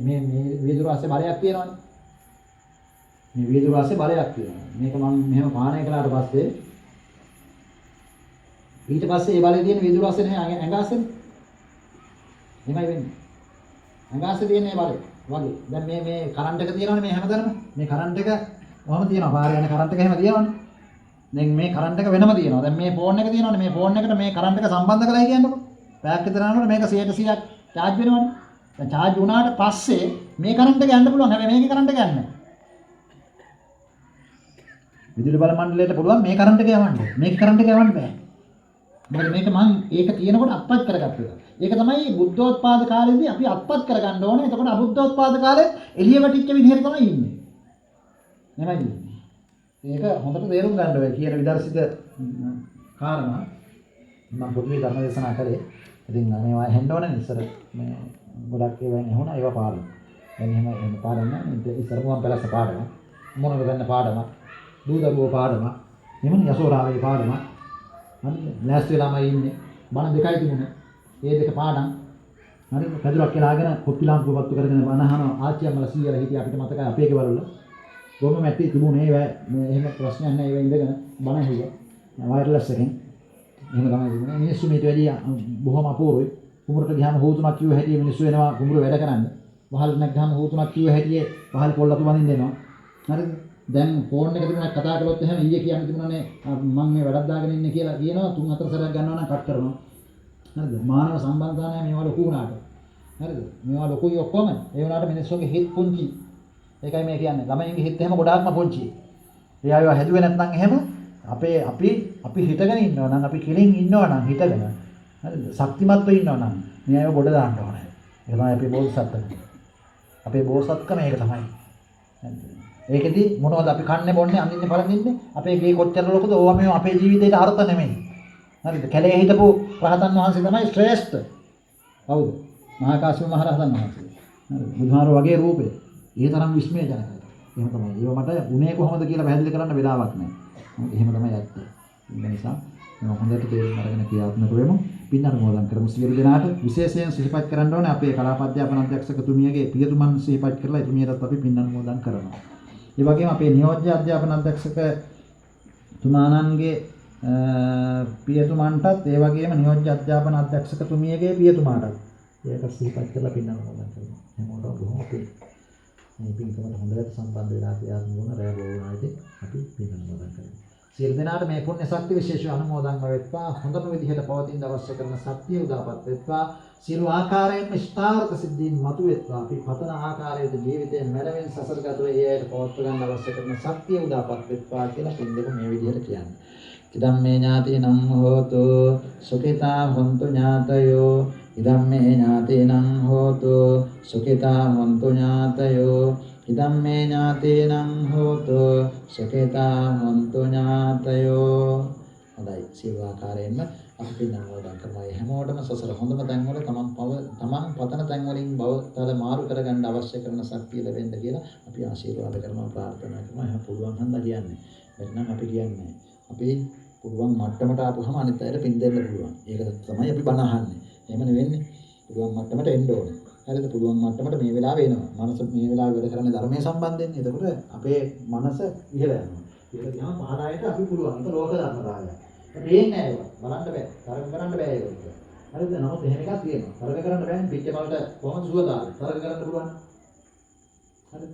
මේ වීදුරු ආසේ බලයක් තියෙනවනේ. මේ වීදුරු ආසේ බලයක් තියෙනවා. මේක මම මෙහෙම පානය කළාට පස්සේ ඊට පස්සේ ඒ බලේ තියෙන වීදුරු ආසේ නේ ඇඟ ආසෙන්නේ. එහෙමයි වෙන්නේ. ඇඟ ආසේ තියෙන ඒ බලය වගේ. දැන් මේ කරන්ට් එක තියෙනවනේ මේ හැමතැනම. මේ කරන්ට් එක කොහොම තියෙනවා? පාරේ යන කරන්ට් එක එහෙම තියෙනවනේ. දැන් මේ කරන්ට් එක වෙනම තියෙනවා. දැන් මේ ෆෝන් එක තියෙනවනේ. මේ ෆෝන් එකට මේ කරන්ට් එක සම්බන්ධ කරලා කියන්නකො. පැයක් විතර යනකොට මේක 100% charge වෙනවනේ. දැන් charge වුණාට පස්සේ මේ කරන්ට් එක යන්න පුළුවන්. හැබැයි මේකේ කරන්ට් එක යන්නේ නැහැ. විදුලි බල මණ්ඩලයට පුළුවන් මේ කරන්ට් එක යවන්න. මේකේ කරන්ට් එක යවන්න බෑ. මොකද මේක මම ඒක තියෙනකොට අත්පත් කරගත්තා. ඒක තමයි බුද්ධෝත්පාද කාලේදී අපි අත්පත් කරගන්න ඕනේ. එතකොට අබුද්ධෝත්පාද කාලේ එළිය වැටිච්ච විදිහට තමයි ඉන්නේ. නෙමෙයි. ඒක හොඳට තේරුම් ගන්න ඕනේ කියන විදර්ශිත කාරණා මම පොදුවේ ධර්ම දේශනා කළේ. ඉතින් මේවා හෙන්න ඕනේ ඉස්සර මේ ගොඩක් ඒවා ඇහුණා ඒවා පාඩම. දැන් එහෙම පාඩම් නැහැ. ඉස්සර මොකක්ද පැලස්ස පාඩම. මොනවද ගන්න පාඩම. දූදරුවෝ පාඩම. එමුනේ යසෝරාවේ පාඩම. හරි ලෑස්ති වෙලාමයි ඉන්නේ. බණ දෙකයි තිබුණේ. ඒ දෙක පාඩම්. හරි පැදුරක් කියලාගෙන කොප්පි ලාම්පුව පත්තු කරගෙන බණ අහනවා. ආච්චියම්මලා සීයලා හිටියා අපිට මතකයි අපේ ගෙවල් වල. ගොම මැටි තිබුණේ ඒ එහෙම ප්‍රශ්නයක් නැහැ ඒවා ඉඳගෙන බණ ඇහුවා. වයර්ලස් එකෙන්. එහෙම තමයි තිබුණේ. මිනිස්සු මේට වැඩි බොහොම අපූර්වයි. කුඹුරට ගියාම හොතුණක් කිව්ව හැටි මිනිස්සු එනවා කුඹුර වැඩ කරන්න. වහල් නැග ගහම හොතුණක් කිව්ව හැටි වහල් පොල්ලතු බඳින්න දෙනවා. හරිද? දැන් ෆෝන් එක තිබුණා කතා කළොත් එහෙම ඊයේ කියන්න තිබුණානේ මම මේ වැඩක් දාගෙන ඉන්නේ කියලා කියනවා 3-4 සැරයක් ගන්නවා නම් කට් කරනවා. හරිද? මානව සම්බන්ධතා නැහැ මේවා ලොකු වුණාට. හරිද? මේවා ලොකුයි ඔක්කොම. ඒ වුණාට මිනිස්සුන්ගේ හිත පුංචි. ඒකයි මේ කියන්නේ. ළමයින්ගේ හිත එහෙම ගොඩාක්ම පුංචි. ඒ අයව හැදුවේ නැත්නම් එහෙම අපි හිතගෙන ඉන්නවා නම් අපි කෙලින් ඉන්නවා නම් හිතගෙන. හරිද? ශක්තිමත්ව ඉන්නවා නම් මේ අයව ගොඩ දාන්න ඕනේ. ඒ තමයි අපේ බෝසත්කම. අපේ බෝසත්කම ඒක තමයි. හරිද? ඒකෙදි මොනවද අපි කන්නේ බොන්නේ අඳින්නේ පළඳින්නේ අපේ ගේ කොච්චර ලොකුද ඕවා මේ අපේ ජීවිතේට අර්ථ නෙමෙයි. හරිද? කැලේ හිටපු රහතන් වහන්සේ තමයි ශ්‍රේෂ්ඨ. කවුද? මහා කාශ්‍යප මහ රහතන් වහන්සේ. හරිද? බුදුහාර වගේ රූපේ. ඒ තරම් විස්මයජනකයි. එහෙම තමයි. ඒව මට උනේ කොහොමද කියලා පැහැදිලි කරන්න වෙලාවක් නැහැ. එහෙම තමයි ඇත්ත. ඒ නිසා මම හොඳට තේරුම් අරගෙන ක්‍රියාත්මක වෙමු. පින් අනුමෝදන් කරමු සියලු දෙනාට. විශේෂයෙන් සිහිපත් කරන්න ඕනේ අපේ කලාප අධ්‍යාපන අධ්‍යක්ෂකතුමියගේ පියතුමන් සිහිපත් කරලා එතුමියටත් අපි පින් අනුමෝදන් කරනවා. ඒ වගේම අපේ නියෝජ්‍ය අධ්‍යාපන අධ්‍යක්ෂක තුමාණන්ගේ පියතුමන්ටත් ඒ වගේම නියෝජ්‍ය අධ්‍යාපන අධ්‍යක්ෂකතුමියගේ පියතුමාටත් ඒක සිහිපත් කරලා පින් අනුමෝදන් කරනවා. හැමෝටම බොහොම පින්. මේ පින්කමට හොඳට සම්බන්ධ වෙලා ක්‍රියාත්මක වුණ රැ බෝනායිද අපි පින් අනුමෝදන් කරනවා. සියලු දෙනාට මේ පුණ්‍ය ශක්ති විශේෂ අනුමෝදන් වෙත්වා. හොඳම විදිහට පවතින අවශ්‍ය කරන ශක්තිය උදාපත් වෙත්වා. සියලු ආකාරයෙන් ඉෂ්ටාර්ථ සිද්ධීන් මතුවෙත්වා. අපි පතන ආකාරයට ජීවිතයෙන් මැනවින් සසර ගතව ඒ අයට පවත්ව ගන්න අවශ්‍ය කරන ශක්තිය උදාපත් වෙත්වා කියලා පින් දෙක මේ විදිහට කියන්නේ. ඉදම්මේ ඥාතිනම් හෝතු සුඛිතා හොන්තු ඥාතයෝ ඉදම්මේ ඥාතිනම් හෝතු සුඛිතා හොන්තු ඥාතයෝ ඉදම්මේ ඥාතිනම් හෝතු සුඛිතා හොන්තු ඥාතයෝ. හොඳයි සියලු ආකාරයෙන්ම අපි පින් අනුමෝදන් කරනවා. හැමෝටම සසර හොඳම තැන්වල තමන් පතන තැන්වලින් බවතල මාරු කරගන්න අවශ්‍ය කරන ශක්තිය ලැබෙන්න කියලා අපි ආශිර්වාද කරනවා ප්‍රාර්ථනා කරනවා. එහෙනම් පුළුවන් හන්ද කියන්නේ. එතනම් අපි කියන්නේ අපි පුළුවන් මට්ටමට ආපුවම අනිත් අයට පින් දෙන්න පුළුවන්. ඒක තමයි අපි බණ අහන්නේ. එහෙම නෙවෙන්නේ. පුළුවන් මට්ටමට එන්න ඕනේ. හරිද? පුළුවන් මට්ටමට මේ වෙලාවේ එනවා. මනස මේ වෙලාවේ වැඩ කරන්නේ ධර්මයේ සම්බන්ධයෙන්. එතකොට අපේ මනස ඉහළ යනවා. ඉහළ ගියාම පහළායට අපි පුළුවන්. ඒක ලෝක ධර්මතාවය. පේන්නේ නැහැ ඒක. බලන්න බෑ. තරක කරන්න බෑ ඒක. හරිද? නමුත් එහෙම එකක් තියෙනවා. තරක කරන්න බෑනේ. පිච්ච මලට කොහොමද සුවදායි? තරක කරන්න පුළුවන්. හරිද?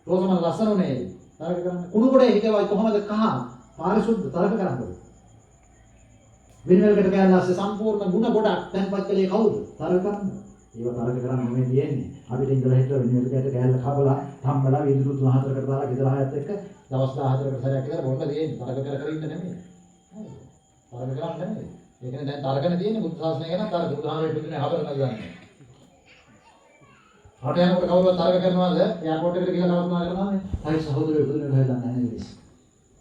රෝසමන ලස්සනුනේ. තරක කරන්න. කුණු කොටේ හිටවයි කොහොමද කහ? පාරිශුද්ධ තරක කරන්නේ. විනවලකට ගෑල්ලාස්සේ සම්පූර්ණ ಗುಣ ගොඩක් තැන්පත් කළේ කවුද? තරක කරන්නේ. ඒව තරක කරන්න නෙමෙයි තියෙන්නේ. අපිට ඉඳලා හිටලා විනවලකට ගෑල්ල කපලා තම්බලා විදුරු 3-4කට දාලා ගෙදර ආයත් එක්ක දවස් 14කට සැරයක් කියලා බොන්න තියෙන්නේ. තරක කර ඉන්න නෙමෙයි. තරක කරන්නේ නෙමෙයි. ඒ කියන්නේ දැන් තරකනේ තියෙන්නේ බුද්ධ ශාසනය ගැන තරක. බුදුහාමයේ පිටුනේ හතරක් ගන්න. රට යනකොට කවුරුත් තරක කරනවාද? එයාපෝට් එකට ගිහලා නවත්වනවා කරනවානේ. හරි සහෝදරයෝ බුදුනේ හොයලා දන්නේ නැහැ නේද?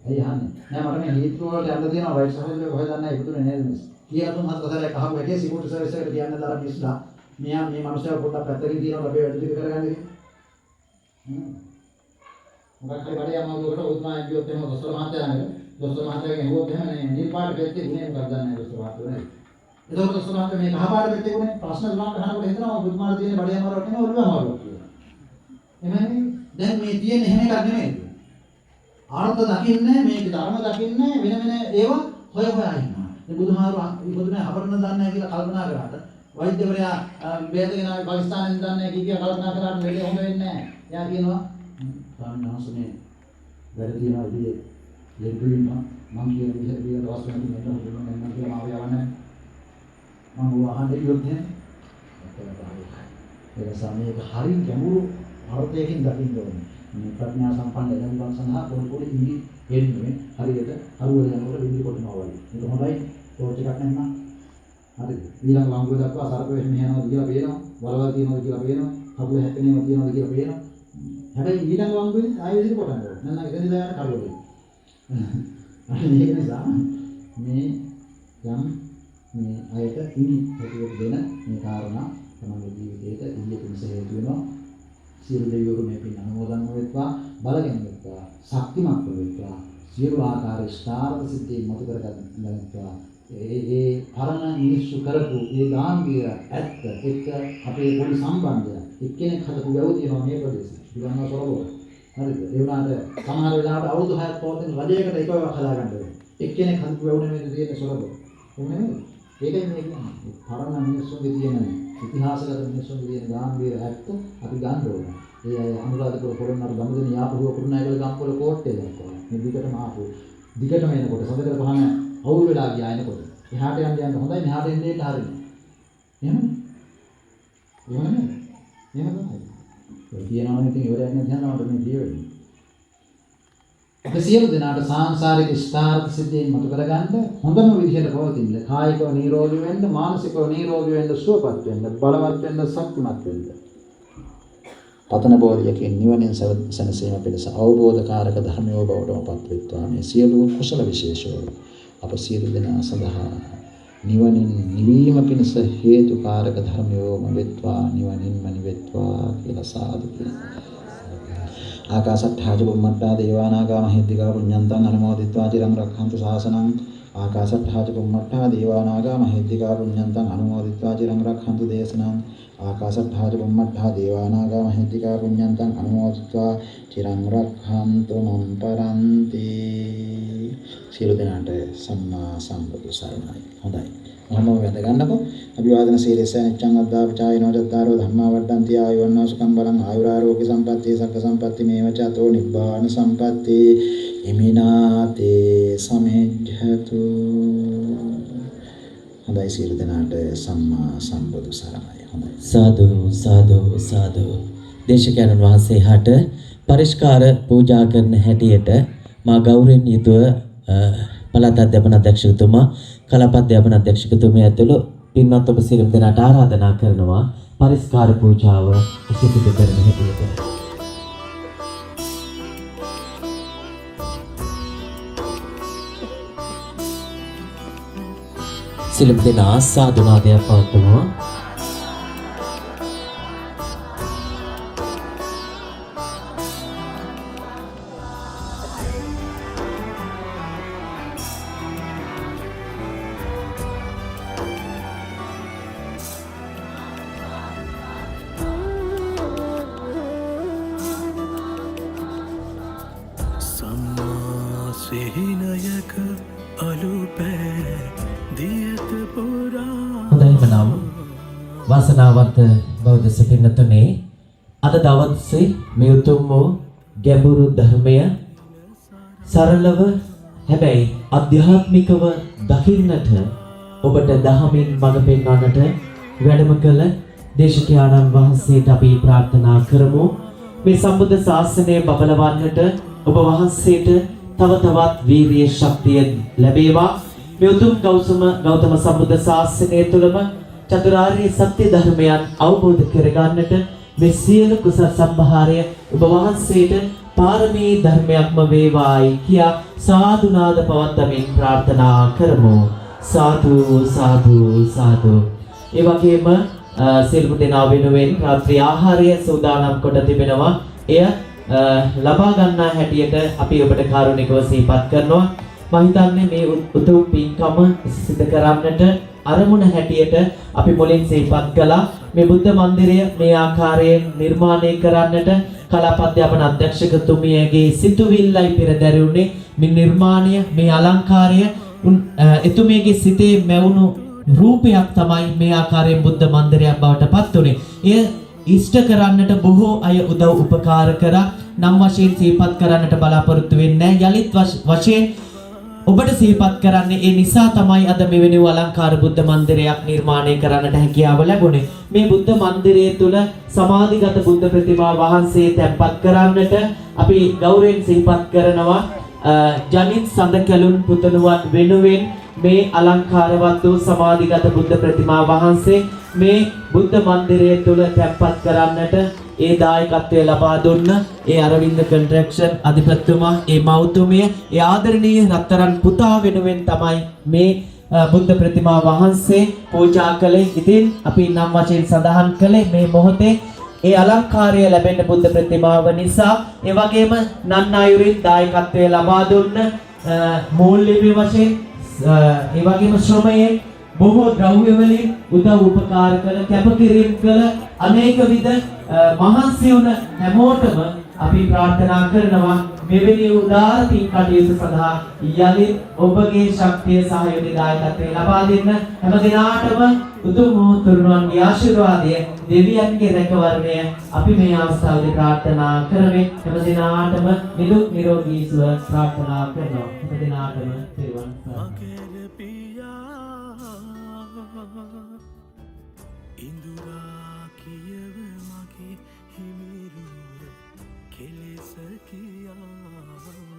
ඇයි අහන්නේ? නෑ මට මේ හීත්‍රෝ වලට යන්න තියෙනවා වයිට් සහෝදරයෝ හොයලා දන්නේ නැහැ බුදුනේ නේද මිස්? කියලා තුන් හතර සැරයක් අහුව වැඩි සිකුට් සර්විස් එකට කියන්න දාලා මිස්ලා. මෙයා මේ මනුස්සයා පොඩ්ඩක් පැත්තකින් තියනවා අපේ වැඩ ටික කරගන්න කියලා. මොකක් හරි වැඩි අමාරුවකට උත්මායන් කියොත් එහෙම දොස්තර මහත්තයාගේ දොස්තර මහත්තයාගෙන් ඇහුවොත් එහෙම නිල් පාට පෙත්තේ ගුණේ මොකක්ද දන්නේ නැහැ දොස්තර මහත්තයා නේද? එතකොට දොස්තර මහත්තයා මේ කහ පාට පෙත්තේ ගුණේ ප්‍රශ්න ගණන් අහනකොට හිතනවා බුදුමාලා තියෙන බඩේ අමාරුවක් නෙමෙයි ඔළුව අමාරුවක් කියලා. එහෙමනේ දැන් මේ තියෙන එහෙම එකක් නෙමෙයි. ආර්ථ දකින්නේ මේක ධර්ම දකින්නේ වෙන වෙන ඒවා හොය හොයා ඉන්නවා. මේ බුදුනේ අපරණ දන්නේ නැහැ කියලා කල්පනා කරාට වෛද්‍යවරයා වේදගෙන ආවේ පාකිස්තානෙන් දන්නේ නැහැ කිය කල්පනා කරාට වෙලේ හොඳ වෙන්නේ නැහැ. එයා කියනවා සාමාන්‍යසනේ වැඩ තියනවා ඉතින් ලෙඩුලින් මම කියන විදිහට කියන දවස් වලින් මෙන්න මම කියනවා ආව යවන්නේ මම වහන්නේ ඉොත් නේ ඒක සමයක හරිය ගැඹුරු අර්ථයකින් දකින්න ඕනේ. මේ ප්‍රඥා සම්පන්න දැනුම් සඳහා පොඩි ඉඟි වෙන්නේ හරියට අරුවල යනකොට විඳි කොටනවා වගේ. ඒක හොඳයි ටෝච් එකක් නැත්නම් හරිද? ඊළඟ වංගුව දක්වා සර්ප වෙන්නේ යනවාද කියලා පේනවා. වලවල් තියනවාද කියලා පේනවා. කකුල හැපෙනවද තියනවාද කියලා පේනවා. හැබැයි ඊළඟ වංගුවේ ආයෙ විදිහට කොටනවා. නැත්නම් එතන ඉඳලා යන කරුවල. ඒක නිසා මේ යම් මේ අයට ඉනි හේතුව දෙන මේ කාරණා තමගේ ජීවිතයට ඉන්නේ පිණිස හේතු වෙනවා. සියලු දෙවියෝ මේ පින් අනුමෝදන් වෙත්වා, බලගෙන වෙත්වා, ශක්තිමත් වෙත්වා, සියලු ආකාර ස්ථාර්ථ සිද්ධි මතු කරගන්නවා. ඒ පරණ මිනිස්සු කරපු ඒ ගාම්භීර ඇත්ත එක්ක අපේ පොඩි සම්බන්ධය එක්කෙනෙක් හදපු වැව තියෙනවා මේ ප්‍රදේශේ. ඉතින් සොරබෝ. හරිද? ඒ වුණාට සමහර වෙලාවට අවුරුදු 6ක් පවතින රජයකට එක වැවක් හදාගන්න වෙනවා. එක්කෙනෙක් හදපු වැව නෙමෙයි තියෙන්නේ සොරබෝ. එන්නේ ඒකයි මේ කියන්නේ. පරණ මිනිස්සුන්ගේ තියෙන ඉතිහාසගත මිනිස්සුන්ගේ තියෙන ගාම්භීර ඇත්ත අපි ගන්න ඕනේ. ඒ අය අනුරාධපුර පොළොන්නරු ගමුදෙන යාපහුව කුරුණෑගල ගම්පොළ කෝට්ටේ දක්වා මේ දිගටම ආපු දිගටම එනකොට සඳකර පහම අවුල් වෙලා ගියා එනකොට එහාට යන්න හොඳයි මෙහාට එන්න දෙන්න හරිනේ. එහෙමනේ. එහෙමනේ. එහෙම තමයි. ඒ කියනවා ඉතින් ඉවරයක් නැති යනකොට මේ ජීවෙන්නේ. අපි සියලු දෙනාට සාංශාරික ස්ථාර්ථ සිද්ධීන් මතු කරගන්න හොඳම විදිහට පවතින්න කායිකව නිරෝගී වෙන්න මානසිකව නිරෝගී වෙන්න සුවපත් වෙන්න බලවත් වෙන්න ශක්තිමත් වෙන්න පතන බෝධියකින් නිවනින් සැනසීම පිණිස අවබෝධකාරක ධර්මයෝ බවටම පත් වෙත්වා. මේ සියලු කුසල විශේෂෝ අප සියලු දෙනා සඳහා නිවනින් නිවීම පිණිස හේතුකාරක ධර්මයෝම වෙත්වා. නිවනින්ම නිවෙත්වා කියලා සාදු කියනවා. ආකාශට්ඨා චුම්මට්ඨා දේවානාගා මහිද්దికා පුඤ්ඤන්තං අනුමෝදිත්වා චිරං රක්ඛන්තු ශාසනං. ආකාශට්ඨා චුම්මට්ඨා දේවානාගා මහිද්దికා පුඤ්ඤන්තං අනුමෝදිත්වා චිරං රක්ඛන්තු දේශනං. ආකාශට්ඨා චුම්මට්ඨා දේවානාගා මහිද්దికා පුඤ්ඤන්තං අනුමෝදිත්වා චිරං රක්ඛන්තු මම් පරන්ති. සියලු දෙනාට සම්මා සම්බුදු සරණයි. හොඳයි. මොහොම වැඳ ගන්නකො. අභිවාදන සීලස නිච්ඡං අද්දා පචායනෝ චත්තාරෝ ධම්මා වඩ්ඩන්ති ආයුවන්නෝ සුඛං බලං ආයුරාරෝග්‍ය සම්පත්ති සග්ග සම්පත්ති මේවචතෝ නිබ්බාන සම්පත්ති එමිනාතේ සමෙජ්ජතු. හොඳයි සියලු දෙනාට සම්මා සම්බුදු සරණයි. හොඳයි. සාදු සාදු සාදු. දේශකයන්න් වහන්සේ හට පරිස්කාර පූජා කරන හැටියට මා ගෞරවයෙන් යුතුව පළාත් අධ්‍යාපන අධ්‍යක්ෂකතුමා කලාප අධ්‍යාපන අධ්‍යක්ෂකතුමිය ඇතුළු පින්වත් ඔබ සියලු දෙනාට ආරාධනා කරනවා පරිස්කාර පූජාව සිදු කරන හැටියට. සියලු දෙනා සාදු නාදයක් පවත්වනවා. සම්මා සිහිනයක අලුපෑ දියත පුරා. හොඳයිම නම් වාසනාවන්ත බෞද්ධ සෙපින්නතුනේ අද දවසේ මේ උතුම් වූ ගැඹුරු ධර්මය සරලව හැබැයි අධ්‍යාත්මිකව දකින්නට ඔබට දහමින් මඟ පෙන්වන්නට වැඩම කළ දේශකයාණන් වහන්සේට අපි ප්‍රාර්ථනා කරමු. මේ සම්බුද්ධ ශාසනය බබලවන්නට ඔබ වහන්සේට තව තවත් වීරිය ශක්තිය ලැබේවා. මේ උතුම් ගෞතම සම්බුද්ධ ශාසනය තුළම චතුරාර්ය සත්‍ය ධර්මයන් අවබෝධ කරගන්නට මේ සියලු කුසල සම්භාරය ඔබ වහන්සේට පාරමී ධර්මයක්ම වේවායි කියා සාදු නාද පවත්වමින් ප්‍රාර්ථනා කරමු. සාදු සාදු සාදු. ඒ වගේම සියලු දෙනා වෙනුවෙන් රාත්‍රී ආහාරය සූදානම් කොට තිබෙනවා. එය ලබා ගන්නා හැටියට අපි ඔබට කාරුණිකව සිහිපත් කරනවා. මම හිතන්නේ මේ උතුම් පින්කම සිදු කරන්නට අරමුණ හැටියට අපි මුලින් සිහිපත් කළා. මේ බුද්ධ මන්දිරය මේ ආකාරයෙන් නිර්මාණය කරන්නට කලාප අධ්‍යාපන අධ්‍යක්ෂකතුමියගේ සිතුවිල්ලයි පෙරදැරුණේ. මේ නිර්මාණය මේ අලංකාරය එතුමියගේ සිතේ මැවුණු රූපයක් තමයි මේ ආකාරයෙන් බුද්ධ මන්දිරයක් බවට පත් වුනේ. එය ඉෂ්ට කරන්නට බොහෝ අය උදව් උපකාර කරා. නම් වශයෙන් සිහිපත් කරන්නට බලාපොරොත්තු වෙන්නේ යලිත් වශයෙන් ඔබට සිහිපත් කරන්නේ ඒ නිසා තමයි අද මෙවැනි අලංකාර බුද්ධ මන්දිරයක් නිර්මාණය කරන්නට හැකියාව ලැබුණේ. මේ බුද්ධ මන්දිරය තුල සමාධිගත බුද්ධ ප්‍රතිමා වහන්සේ තැන්පත් කරන්නට අපි ගෞරවයෙන් සිහිපත් කරනවා. ජනිත් සඳකලුන් පුතණුවන් වෙනුවෙන් මේ අලංකාරවත් වූ සමාධිගත බුද්ධ ප්‍රතිමා වහන්සේ මේ බුද්ධ මන්දිරය තුල තැන්පත් කරන්නට ඒ දායකත්වය ලබා දුන්න ඒ අරවින්ද කන්ස්ට්‍රක්ෂන් අධිපතිතුමා, ඒ මෞතුමිය, ඒ ආදරණීය රත්තරන් පුතා වෙනුවෙන් තමයි මේ බුද්ධ ප්‍රතිමා වහන්සේ පූජා කළේ. ඉතින් අපි නම් වශයෙන් සඳහන් කළේ මේ මොහොතේ ඒ අලංකාරය ලැබෙන බුද්ධ ප්‍රතිමාව නිසා. ඒ වගේම නන්නායුරින් දායකත්වය ලබා දුන්න මූල්‍ය වශයෙන් ඒ වගේම ශ්‍රමයෙන් බොහෝ ද්‍රව්‍ය වලින් උදව් උපකාර කළ කැපකිරීම කළ අනේක විද මහන්සි වුණ හැමෝටම අපි ප්‍රාර්ථනා කරනවා මෙවැනි උදාර පින් කටයුතු සඳහා යලිත් ඔබගේ ශක්තිය සහයෝගය දායකත්වය ලබා දෙන්න හැම දිනාටම උතුම් තුරුණන්ගේ ආශිර්වාදය දෙවියන්ගේ රැකවරණය අපි මේ අවස්ථාවේදී ප්‍රාර්ථනා කරමින් හැම දිනාටම නිදුක් නිරෝගී සුව ප්‍රාර්ථනා කරනවා. හැම දිනාටම තෙරුවන් සරණයි. ඉඳුරා කියව මගේ හිමිරුව කෙලෙස කියා